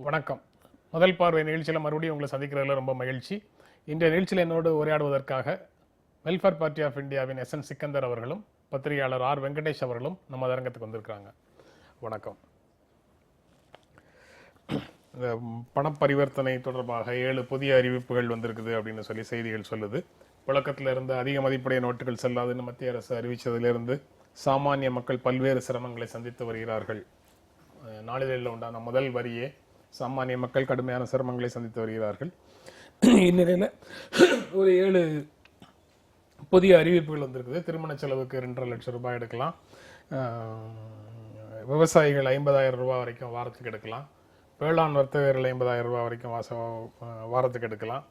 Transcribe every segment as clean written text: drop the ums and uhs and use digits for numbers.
வணக்கம். முதல் பார்வை நிகழ்ச்சியில் மறுபடியும் உங்களை சந்திக்கிறதுல ரொம்ப மகிழ்ச்சி. இன்றைய நிகழ்ச்சியில் என்னோடு உரையாடுவதற்காக வெல்ஃபேர் பார்ட்டி ஆஃப் இந்தியாவின் எஸ்.என். சிக்கந்தர் அவர்களும் பத்திரிகையாளர் ஆர். வெங்கடேஷ் அவர்களும் நம்ம அரங்கத்துக்கு வந்திருக்கிறாங்க. வணக்கம். இந்த பணப்பரிவர்த்தனை தொடர்பாக 7 புதிய அறிவிப்புகள் வந்திருக்குது அப்படின்னு சொல்லி செய்திகள் சொல்லுது. புழக்கத்தில் இருந்து அதிக மதிப்புடைய நோட்டுகள் செல்லாதுன்னு மத்திய அரசு அறிவித்ததிலிருந்து சாமானிய மக்கள் பல்வேறு சிரமங்களை சந்தித்து வருகிறார்கள். நாளிதழில் உண்டான முதல் வரியே சாமானிய மக்கள் கடுமையான சிரமங்களை சந்தித்து வருகிறார்கள். இந்நிலையில் ஒரு 7 புதிய அறிவிப்புகள் வந்திருக்குது. திருமண செலவுக்கு 2.5 லட்சம் ரூபாய் எடுக்கலாம். விவசாயிகள் 50,000 ரூபாய் வரைக்கும் வாரத்துக்கு எடுக்கலாம். வேளாண் வர்த்தகர்கள் 50,000 ரூபாய் வரைக்கும் வாரத்துக்கு எடுக்கலாம்.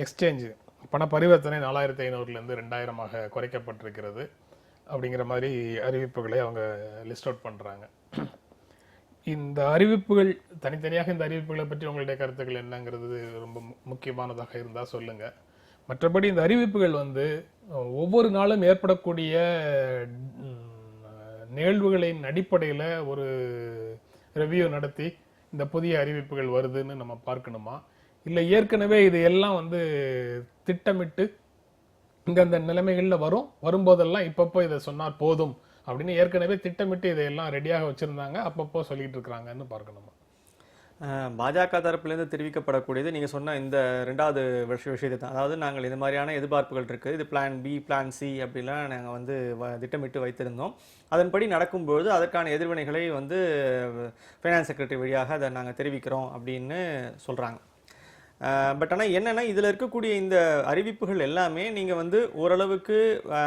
எக்ஸ்சேஞ்சு பண பரிவர்த்தனை 4,500லேருந்து 2,000 குறைக்கப்பட்டிருக்கிறது அப்படிங்கிற மாதிரி அறிவிப்புகளை அவங்க லிஸ்ட் அவுட் பண்ணுறாங்க. இந்த அறிவிப்புகள் தனித்தனியாக இந்த அறிவிப்புகளை பற்றி உங்களுடைய கருத்துக்கள் என்னங்கிறது ரொம்ப முக்கியமானதாக இருந்தால் சொல்லுங்கள். மற்றபடி இந்த அறிவிப்புகள் ஒவ்வொரு நாளும் ஏற்படக்கூடிய நிகழ்வுகளின் அடிப்படையில் ஒரு ரிவ்யூ நடத்தி இந்த புதிய அறிவிப்புகள் வருதுன்னு நம்ம பார்க்கணுமா, இல்லை ஏற்கனவே இது எல்லாம் திட்டமிட்டு இந்தந்த நிலைமைகளில் வரும்போதெல்லாம் இப்பப்போ இதை சொன்னால் போதும் அப்படின்னு ஏற்கனவே திட்டமிட்டு இதையெல்லாம் ரெடியாக வச்சிருந்தாங்க, அப்பப்போ சொல்லிட்டு இருக்கிறாங்கன்னு பார்க்கணுமா? பாஜக தரப்புலேருந்து தெரிவிக்கப்படக்கூடியது நீங்கள் சொன்ன இந்த 2வது விஷயத்தை தான். அதாவது நாங்கள் இது மாதிரியான எதிர்பார்ப்புகள் இருக்குது, இது பிளான் பி பிளான் சி அப்படிலாம் நாங்கள் திட்டமிட்டு வைத்திருந்தோம். அதன்படி நடக்கும்போது அதற்கான எதிர்வினைகளை ஃபைனான்ஸ் செக்ரட்டரி வழியாக அதை நாங்கள் தெரிவிக்கிறோம் அப்படின்னு சொல்கிறாங்க. பட் ஆனால் என்னென்னா இதில் இருக்கக்கூடிய இந்த அறிவிப்புகள் எல்லாமே நீங்கள் ஓரளவுக்கு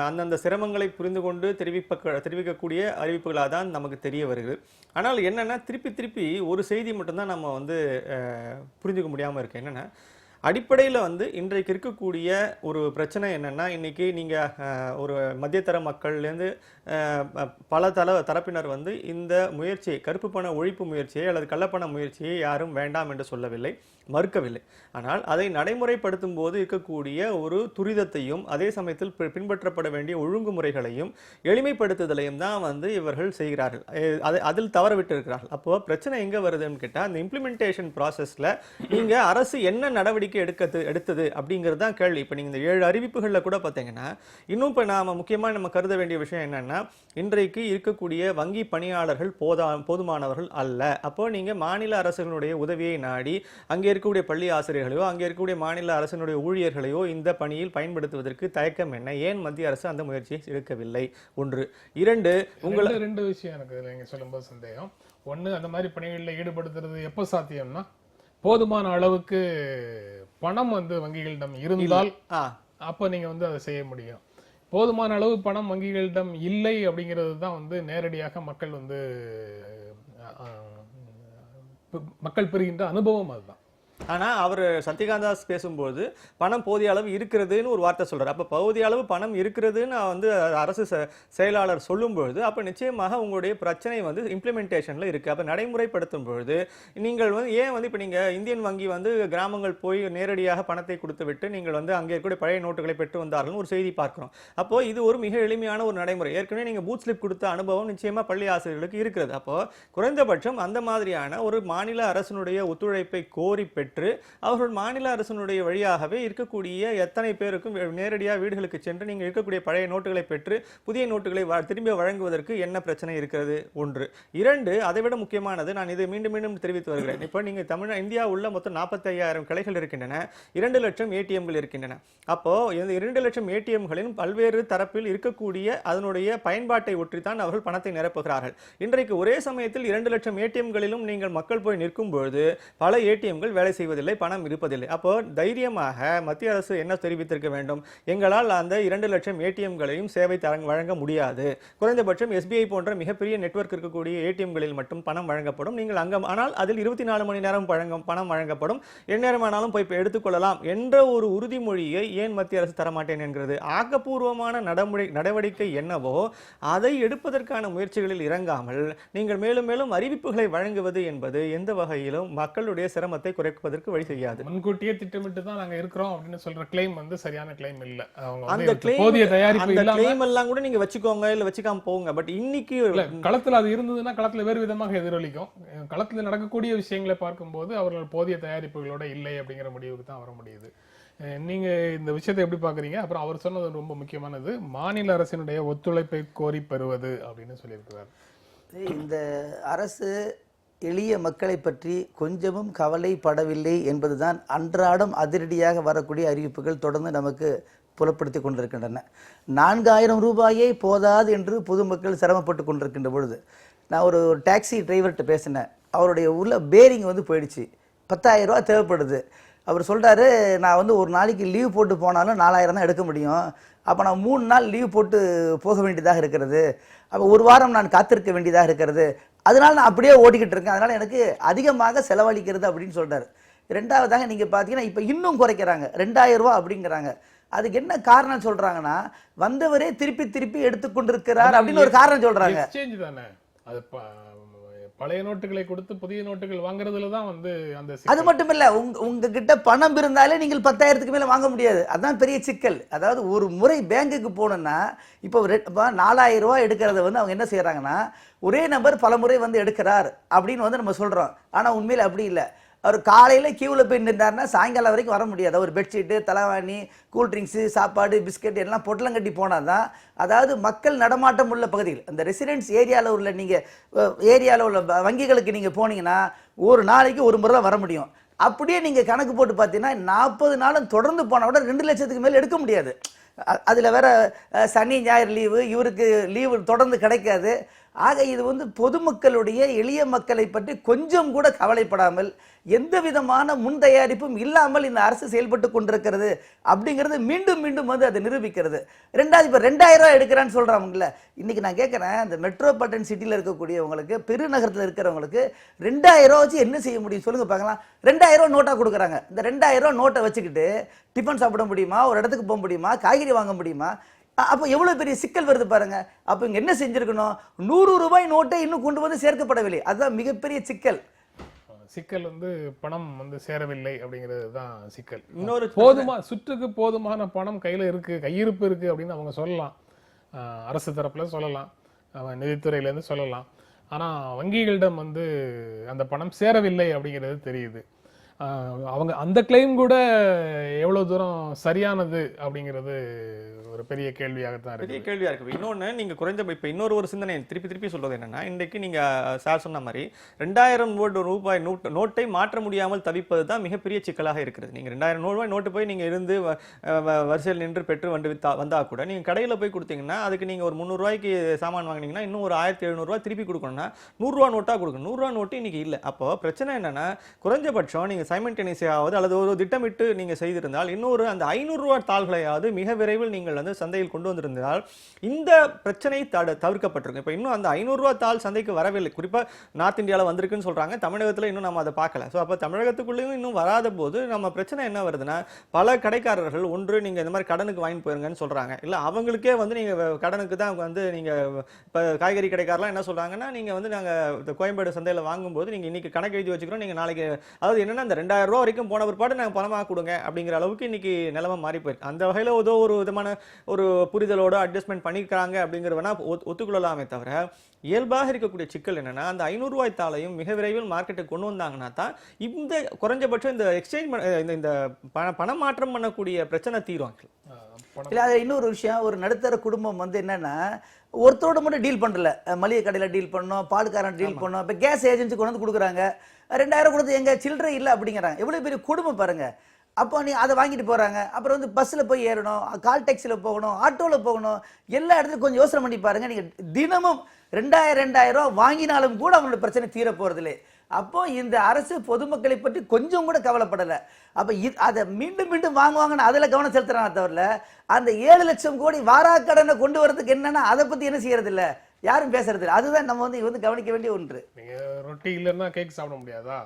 அந்தந்த சிரமங்களை புரிந்து கொண்டு தெரிவிக்கக்கூடிய அறிவிப்புகளாக தான் நமக்கு தெரிய வருது. ஆனால் என்னென்னா திருப்பி ஒரு செய்தி மட்டும்தான் நம்ம புரிஞ்சுக்க முடியாமல் இருக்கு. என்னென்னா அடிப்படையில் இன்றைக்கு இருக்கக்கூடிய ஒரு பிரச்சனை என்னென்னா, இன்றைக்கி நீங்கள் ஒரு மத்தியதர மக்கள்லேருந்து பல தரப்பினர் இந்த முயற்சியை, கருப்பு பண ஒழிப்பு முயற்சியை அல்லது கள்ளப்பண முயற்சியை யாரும் வேண்டாம் என்று சொல்லவில்லை, மறுக்கவில்லை. ஆனால் அதை நடைமுறைப்படுத்தும் போது இருக்கக்கூடிய ஒரு துரிதத்தையும் அதே சமயத்தில் பின்பற்றப்பட வேண்டிய ஒழுங்குமுறைகளையும் எளிமைப்படுத்துதலையும் தான் இவர்கள் செய்கிறார்கள். அதில் தவறவிட்டு இருக்கிறார்கள். அப்போ பிரச்சனை எங்கே வருதுன்னு கேட்டால், அந்த இம்ப்ளிமெண்டேஷன் ப்ராசஸில் நீங்கள் அரசு என்ன நடவடிக்கை எடுத்தது அப்படிங்கிறது தான் கேள்வி. இப்போ நீங்கள் இந்த 7 அறிவிப்புகளில் கூட பார்த்தீங்கன்னா, இன்னும் இப்போ நாம் முக்கியமாக நம்ம கருத வேண்டிய விஷயம் என்னன்னா, இன்றைக்கு இருக்கக்கூடிய வங்கி பணியாளர்கள் போதுமானவர்கள் அல்ல. அப்போ நீங்கள் மாநில அரசுகளுடைய உதவியை நாடி அங்கே இருக்கக்கூடிய பள்ளி ஆசிரியர்களையோ அங்கே இருக்கக்கூடிய மாநில அரசினுடைய ஊழியர்களையோ இந்த பணியில் பயன்படுத்துவதற்கு தயக்கம் என்ன? ஏன் மத்திய அரசு அந்த முயற்சியை எடுக்கவில்லை? 1. 2, உங்களை 2 விஷயம் எனக்கு நீங்க சொல்லும்போது சந்தேகம். 1, அந்த மாதிரி பணிகளில் ஈடுபடுத்துறது எப்போ சாத்தியம்னா, போதுமான அளவுக்கு பணம் வங்கிகளிடம் இருந்தால் அப்ப நீங்க அதை செய்ய முடியும். போதுமான அளவு பணம் வங்கிகளிடம் இல்லை அப்படிங்கிறது தான் நேரடியாக மக்கள் பெறுகின்ற அனுபவம். அதுதான். ஆனால் அவர் சத்யகாந்த் தாஸ் பேசும்போது பணம் போதிய அளவு இருக்கிறதுன்னு ஒரு வார்த்தை சொல்கிறார். அப்போ போதிய அளவு பணம் இருக்கிறதுன்னு அரசு செயலாளர் சொல்லும்பொழுது அப்போ நிச்சயமாக உங்களுடைய பிரச்சனை இம்ப்ளிமெண்டேஷனில் இருக்குது. அப்போ நடைமுறைப்படுத்தும் பொழுது நீங்கள் ஏன் இப்போ நீங்கள் இந்தியன் வங்கி கிராமங்கள் போய் நேரடியாக பணத்தை கொடுத்து விட்டு நீங்கள் அங்கே இருக்கக்கூடிய பழைய நோட்டுகளை பெற்று வந்தார்கள் ஒரு செய்தி பார்க்குறோம். அப்போது இது ஒரு மிக எளிமையான ஒரு நடைமுறை. ஏற்கனவே நீங்கள் பூத் ஸ்லிப் கொடுத்த அனுபவம் நிச்சயமாக பள்ளி ஆசிரியர்களுக்கு இருக்கிறது. அப்போது குறைந்தபட்சம் அந்த மாதிரியான ஒரு மாநில அரசினுடைய ஒத்துழைப்பை கோரி பெற்று அவர்கள் மாநில அரசினுடைய வழியாகவே இருக்கக்கூடிய எத்தனை பேருக்கும் நேரடியாக வீடுகளுக்கு சென்று நீங்கள் இருக்கக்கூடிய பழைய நோட்டுகளை பெற்று புதிய நோட்டுகளை திரும்பி வழங்குவதற்கு என்ன பிரச்சனை இருக்கிறது? 1. 2, அதைவிட முக்கியமானது, நான் இதை மீண்டும் மீண்டும் தெரிவித்து வருகிறேன். இப்போ நீங்கள் இந்தியா உள்ள மொத்தம் 45,000 கிளைகள் இருக்கின்றன, 2 லட்சம் ஏடிஎம்கள் இருக்கின்றன. அப்போ இந்த 2 லட்சம் ஏடிஎம்களின் பல்வேறு தரப்பில் இருக்கக்கூடிய அதனுடைய பயன்பாட்டை ஒற்றித்தான் அவர்கள் பணத்தை நிரப்புகிறார்கள். இன்றைக்கு ஒரே சமயத்தில் 2 லட்சம் ஏடிஎம்களிலும் நீங்கள் மக்கள் போய் நிற்கும் பொழுது பல ஏடிஎம்கள் வேலை செய்வதில்லை, பணம் இருப்பதில்லை. அப்போ தைரியமாக மத்திய அரசு என்ன தெரிவித்திருக்க வேண்டும்? எங்களால் அந்த 2 லட்சம் ஏடிஎம்களையும் சேவை வழங்க முடியாது. குறைந்தபட்சம் எஸ்பிஐ போன்ற மிகப்பெரிய நெட்வொர்க் இருக்கக்கூடிய ஏடிஎம்களில் மட்டும் பணம் வழங்கப்படும். நீங்கள் ஆனால் அதில் 24 மணி நேரம் பணம் வழங்கப்படும், எந்நேரமானாலும் போய் எடுத்துக்கொள்ளலாம் என்ற ஒரு உறுதிமொழியை ஏன் மத்திய அரசு தரமாட்டேன் என்கிறது? ஆக்கப்பூர்வமான நடவடிக்கை என்னவோ அதை எடுப்பதற்கான முயற்சிகளில் இறங்காமல் நீங்கள் மேலும் மேலும் அறிவிப்புகளை வழங்குவது என்பது எந்த வகையிலும் மக்களுடைய சிரமத்தை வைப்பதற்கு வழி செய்யாது. முன்கூட்டியே திட்டமிட்டு தான் நாங்க இருக்கிறோம் அப்படின்னு சொல்ற கிளைம் வந்து சரியான கிளைம் இல்ல. அவங்க அந்த வந்து கிளைம் போதிய தயாரிப்பு அந்த இல்லாம கிளைம் எல்லாம் கூட நீங்க வச்சுக்கோங்க இல்ல வச்சுக்காம போங்க. பட் இன்னைக்கு இல்ல களத்துல அது இருந்ததுன்னா களத்துல வேறு விதமாக எதிரொலிக்கும். களத்துல நடக்கக்கூடிய விஷயங்களை பார்க்கும்போது அவர்கள் போதிய தயாரிப்புகளோட இல்லை அப்படிங்கிற முடிவுக்கு தான் வர முடியுது. நீங்க இந்த விஷயத்தை எப்படி பாக்குறீங்க? அப்புறம் அவர் சொன்னது ரொம்ப முக்கியமானது, மாநில அரசினுடைய ஒத்துழைப்பை கோரி பெறுவது அப்படின்னு சொல்லியிருக்கிறார். இந்த அரசு எளிய மக்களை பற்றி கொஞ்சமும் கவலைப்படவில்லை என்பதுதான் அன்றாடம் அதிரடியாக வரக்கூடிய அறிவிப்புகள் தொடர்ந்து நமக்கு புலப்படுத்தி கொண்டிருக்கின்றன. 4000 ரூபாயே போதாது என்று பொதுமக்கள் சிரமப்பட்டு கொண்டிருக்கின்ற பொழுது, நான் ஒரு டாக்ஸி டிரைவர்கிட்ட பேசினேன். அவருடைய உள்ள பேரிங் வந்து போயிடுச்சு, 10,000 ரூபா தேவைப்படுது. அவர் சொல்கிறாரு, நான் வந்து ஒரு நாளைக்கு லீவ் போட்டு போனாலும் 4000 தான் எடுக்க முடியும். அப்போ நான் 3 நாள் லீவ் போட்டு போக வேண்டியதாக இருக்கிறது. அப்போ ஒரு வாரம் நான் காத்திருக்க வேண்டியதாக இருக்கிறது. அதனால நான் அப்படியே ஓடிக்கிட்டு இருக்கேன். அதனால் எனக்கு அதிகமாக செலவழிக்கிறது அப்படின்னு சொல்கிறார். ரெண்டாவதாக நீங்கள் பார்த்தீங்கன்னா இப்போ இன்னும் குறைக்கிறாங்க, 2000 ரூபா அப்படிங்கிறாங்க. அதுக்கு என்ன காரணம் சொல்கிறாங்கன்னா, வந்தவரே திருப்பி திருப்பி எடுத்துக்கொண்டிருக்கிறார் அப்படின்னு ஒரு காரணம் சொல்கிறாங்க. எக்ஸ்சேஞ்ச் தானே அது. பழைய நோட்டுகளை கொடுத்து புதிய நோட்டுகள் வாங்குறதுல தான் வந்து அந்த அது மட்டும் இல்ல, உங்ககிட்ட பணம் இருந்தாலே நீங்கள் 10,000க்கு மேல வாங்க முடியாது. அதான் பெரிய சிக்கல். அதாவது ஒரு முறை பேங்குக்கு போகணும்னா இப்போ 4000 ரூபாய் எடுக்கிறத வந்து அவங்க என்ன செய்யறாங்கன்னா, ஒரே நபர் பல முறை வந்து எடுக்கிறார் அப்படின்னு வந்து நம்ம சொல்றோம். ஆனா உண்மையில அப்படி இல்லை. அவர் காலையில் கியூவில் போய் நின்றாருன்னா சாயங்காலம் வரைக்கும் வர முடியாது. அவர் பெட்ஷீட்டு, தலைவாணி, கூல்ட்ரிங்க்ஸு, சாப்பாடு, பிஸ்கட் எல்லாம் பொட்டலம் கட்டி போனால் தான், அதாவது மக்கள் நடமாட்டம் உள்ள பகுதிகள், அந்த ரெசிடென்ஸ் ஏரியாவில் உள்ள நீங்கள் ஏரியாவில் உள்ள வங்கிகளுக்கு நீங்கள் போனீங்கன்னா ஒரு நாளைக்கு ஒரு முறை தான் வர முடியும். அப்படியே நீங்கள் கணக்கு போட்டு பார்த்தீங்கன்னா 40 நாளும் தொடர்ந்து போனால் கூட 2 லட்சத்துக்கு மேலே எடுக்க முடியாது. அதில் வேற சனி ஞாயிறு லீவு, இவருக்கு லீவு தொடர்ந்து கிடைக்காது. ஆக இது வந்து பொதுமக்களுடைய எளிய மக்களை பற்றி கொஞ்சம் கூட கவலைப்படாமல், எந்த விதமான முன் தயாரிப்பும் இல்லாமல் இந்த அரசு செயல்பட்டு கொண்டிருக்கிறது அப்படிங்கிறது மீண்டும் மீண்டும் வந்து அதை நிரூபிக்கிறது. ரெண்டாவது, இப்போ 2000 ரூபாய் எடுக்கிறான்னு சொல்கிறாங்கல்ல, இன்னைக்கு நான் கேட்குறேன், இந்த மெட்ரோபாலிட்டன் சிட்டியில் இருக்கக்கூடியவங்களுக்கு, பெருநகரத்தில் இருக்கிறவங்களுக்கு 2000 ரூபா வச்சு என்ன செய்ய முடியும் சொல்லுங்க பார்க்கலாம். 2000 ரூபா நோட்டாக கொடுக்குறாங்க. இந்த 2000 ரூபா நோட்டை வச்சுக்கிட்டு டிஃபன் சாப்பிட முடியுமா? ஒரு இடத்துக்கு போக முடியுமா? காய்கறி வாங்க முடியுமா? அப்போ எவ்வளோ பெரிய சிக்கல் வருது பாருங்க. அப்போ இங்கே என்ன செஞ்சிருக்கணும்? 100 ரூபாய் நோட்டை இன்னும் கொண்டு வந்து சேர்க்கப்படவில்லை. அதுதான் மிகப்பெரிய சிக்கல். சிக்கல் வந்து பணம் வந்து சேரவில்லை அப்படிங்கிறது தான் சிக்கல். இன்னொரு சுற்றுக்கு போதுமான பணம் கையில் இருக்கு, கையிருப்பு இருக்கு அப்படின்னு அவங்க சொல்லலாம். அரசு தரப்புல சொல்லலாம், நிதித்துறையிலேருந்து சொல்லலாம். ஆனால் வங்கிகளிடம் வந்து அந்த பணம் சேரவில்லை அப்படிங்கிறது தெரியுது. அவங்க அந்த கிளைம் கூட எவ்வளவு தூரம் சரியானது அப்படிங்கிறது ஒரு பெரிய கேள்வியாகத்தான் இருக்கு. பெரிய கேள்வியா இருக்கு. இன்னொன்னு, நீங்க குறைஞ்ச இப்ப இன்னொரு ஒரு சிந்தனை திருப்பி சொல்றது என்னன்னா, இன்றைக்கு நீங்க சார் சொன்ன மாதிரி 2000 ரூபாய் நோட்டை மாற்ற முடியாமல் தவிப்பது தான் மிகப்பெரிய சிக்கலாக இருக்கிறது. நீங்க 2000 ரூபாய் நோட்டு போய் நீங்க இருந்து வரிசையில் நின்று பெற்று வந்தா கூட நீங்க கடையில் போய் கொடுத்தீங்கன்னா, அதுக்கு நீங்க ஒரு 300 ரூபாய்க்கு சாமான் வாங்கினீங்கன்னா இன்னும் ஒரு 1700 ரூபாய் திருப்பி கொடுக்கணும்னா 100 ரூபா நோட்டா கொடுக்கணும். 100 ரூபா நோட்டு இன்னைக்கு இல்லை. அப்போ பிரச்சனை என்னன்னா, குறைஞ்சபட்சம் நீங்க சைமல்டேனியஸாவது அல்லது ஒரு திட்டமிட்டு நீங்க செய்திருந்தால் இன்னொரு அந்த 500 ரூபாய் தாள்களையாவது மிக விரைவில் நீங்கள் வந்து சந்தையில் கொண்டு வந்திருந்தால் இந்த பிரச்சனை தவிர்க்கப்பட்டிருக்கும். இப்போ இன்னும் அந்த 500 ரூபாய் தாள் சந்தைக்கு வரவில்லை. குறிப்பாக நார்த் இந்தியாவில் வந்திருக்குன்னு சொல்றாங்க. தமிழகத்தில் இன்னும் நம்ம அதை பார்க்கல. ஸோ அப்போ தமிழகத்துக்குள்ளேயும் இன்னும் வராத போது நம்ம பிரச்சனை என்ன வருதுன்னா, பல கடைக்காரர்கள் ஒன்று நீங்க இந்த மாதிரி கடனுக்கு வாங்கி போயிருங்கன்னு சொல்றாங்க. இல்லை அவங்களுக்கே வந்து நீங்க கடனுக்கு தான் வந்து நீங்க இப்போ காய்கறி கடைக்காரெல்லாம் என்ன சொல்றாங்கன்னா, நீங்க வந்து நாங்கள் கோயம்பேடு சந்தையில் வாங்கும்போது நீங்க இன்னைக்கு கணக்கு எழுதி வச்சுக்கிறோம், நீங்க நாளைக்கு, அதாவது என்னன்னா அந்த 2000 ரூபா வரைக்கும் போன பிற்பாடு நாங்கள் பணமாக கொடுங்க அப்படிங்கிற அளவுக்கு இன்னைக்கு நிலைமை மாறி போயிருக்கு. அந்த வகையில் ஏதோ ஒரு விதமான ஒரு புரிதலோட அட்ஜஸ்ட்மெண்ட் பண்ணிக்கிறாங்க அப்படிங்கிறவனா ஒத்துக்கொள்ளலாமே தவிர, இயல்பாக இருக்கக்கூடிய சிக்கல் என்னன்னா, அந்த 500 ரூபாய் தாளையும் மிக விரைவில் மார்க்கெட்டுக்கு கொண்டு வந்தாங்கன்னா தான் இந்த குறைஞ்சபட்சம் இந்த எக்ஸ்சேஞ்ச் இந்த பணம் மாற்றம் பண்ணக்கூடிய பிரச்சனை தீரும். இல்லை, அது இன்னொரு விஷயம், ஒரு நடுத்தர குடும்பம் வந்து என்னன்னா, ஒருத்தரோட மட்டும் டீல் பண்ணல, மளிகை கடையில் டீல் பண்ணோம், பால்காரன் டீல் பண்ணோம், இப்போ கேஸ் ஏஜென்சி கொண்டு வந்து கொடுக்குறாங்க, 2000 கொடுத்து எங்க சில்லறை இல்லை அப்படிங்கிறாங்க. எவ்வளோ பெரிய குடும்பம் பாருங்க. அப்போ நீ அதை வாங்கிட்டு போகிறாங்க. அப்புறம் வந்து பஸ்ஸில் போய் ஏறணும், கால் டாக்ஸியில் போகணும், ஆட்டோவில் போகணும், எல்லா இடத்துலையும் கொஞ்சம் யோசனை பண்ணி பாருங்கள். நீங்கள் தினமும் 2000 ரூபா வாங்கினாலும் கூட அவங்களோட பிரச்சனை தீர போகிறதில்லை. அப்போ இந்த அரசு பொதுமக்களை பற்றி கொஞ்சம் கூட கவலைப்படலை. அப்போ அதை மீண்டும் மீண்டும் வாங்குவாங்கன்னு அதில் கவனம் செலுத்துறாங்க தவிர, அந்த 7 லட்சம் கோடி வாராக்கடனை கொண்டு வரதுக்கு என்னன்னா அதை பற்றி என்ன செய்யறதில்ல, யாரும் பேசுறது இல்லை. அதுதான் நம்ம வந்து கவனிக்க வேண்டிய ஒன்று. நீங்கள் ரொட்டி இல்லைன்னா கேக் சாப்பிட முடியாதா?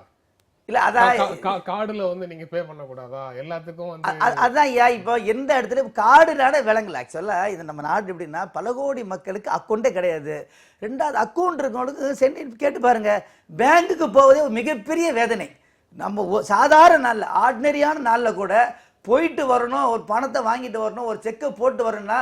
இல்ல அதான் கார்டுல வந்து நீங்க பே பண்ண கூடாதா? எல்லாத்துக்கும் வந்து அதான் இப்போ எந்த இடத்துல கார்டுனால விளங்கல. ஆக்சுவலா இது நம்ம நாடு எப்படின்னா, பல கோடி மக்களுக்கு அக்கௌண்டே கிடையாது. ரெண்டாவது, அக்கௌண்ட் இருக்கவங்களுக்கு சென்ட் கேட்டு பாருங்க, பேங்குக்கு போவதே ஒரு மிகப்பெரிய வேதனை. நம்ம சாதாரண நாளில் ஆர்டினரியான நாளில் கூட போயிட்டு வரணும், ஒரு பணத்தை வாங்கிட்டு வரணும், ஒரு செக்கை போட்டு வரணும்னா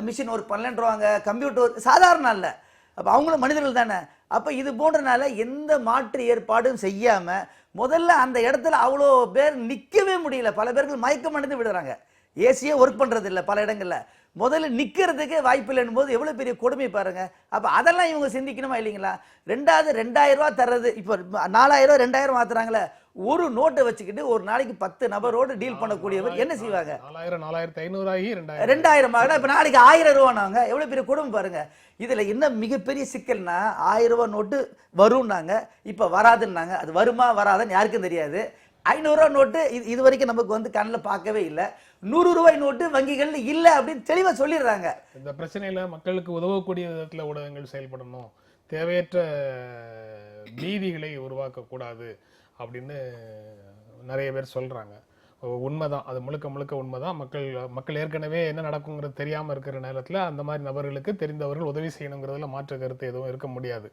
மிஷின் ஒர்க் பண்ணலன்றவாங்க, கம்ப்யூட்டர் ஒர்க் சாதாரண நாளில். அப்போ அவங்களும் மனிதர்கள் தானே. அப்போ இது போன்றனால எந்த மாற்று ஏற்பாடும் செய்யாமல் முதல்ல அந்த இடத்துல அவ்வளோ பேர் நிற்கவே முடியல. பல பேர்கள் மயக்கம் அடைந்து விடுறாங்க. ஏசியே ஒர்க் பண்ணுறது இல்லை பல இடங்களில். முதல்ல நிற்கிறதுக்கே வாய்ப்பு இல்லைன்னு போது எவ்வளோ பெரிய கொடுமை பாருங்க. அப்போ அதெல்லாம் இவங்க சிந்திக்கணுமா இல்லைங்களா? ரெண்டாவது 2000 ரூபா தர்றது, இப்போ 4000 2000 மாத்துறாங்களே, ஒரு நோட்டை வச்சுக்கிட்டு ஒரு நாளைக்கு 10 நபரோடு டீல் பண்ணக்கூடியவர் என்ன செய்வாங்க? 4000 4500 ஆகி 2000 ஆகுனா இப்போ நாளைக்கு 1000 ரூபானாங்க. எவ்வளோ பெரிய கொடுமை பாருங்க. இதில் என்ன மிகப்பெரிய சிக்கல்னா 1000 ரூபா நோட்டு வரும்னாங்க, இப்போ வராதுன்னாங்க. அது வருமா வராதுன்னு யாருக்கும் தெரியாது. 500 ரூபா நோட்டு இது வரைக்கும் நமக்கு வந்து கண்ணில் பார்க்கவே இல்லை. 100 ரூபாய் நோட்டு வங்கிகள் இல்லை அப்படின்னு தெளிவாக சொல்லிடுறாங்க. இந்த பிரச்சனையில மக்களுக்கு உதவக்கூடிய விதத்தில் ஊடகங்கள் செயல்படணும், தேவையற்ற பீதிகளை உருவாக்கக்கூடாது அப்படின்னு நிறைய பேர் சொல்றாங்க. உண்மைதான், அது முழுக்க முழுக்க உண்மைதான். மக்கள் ஏற்கனவே என்ன நடக்குங்கிறது தெரியாம இருக்கிற நேரத்தில் அந்த மாதிரி நபர்களுக்கு தெரிந்தவர்கள் உதவி செய்யணுங்கிறதுல மாற்று கருத்து எதுவும் இருக்க முடியாது.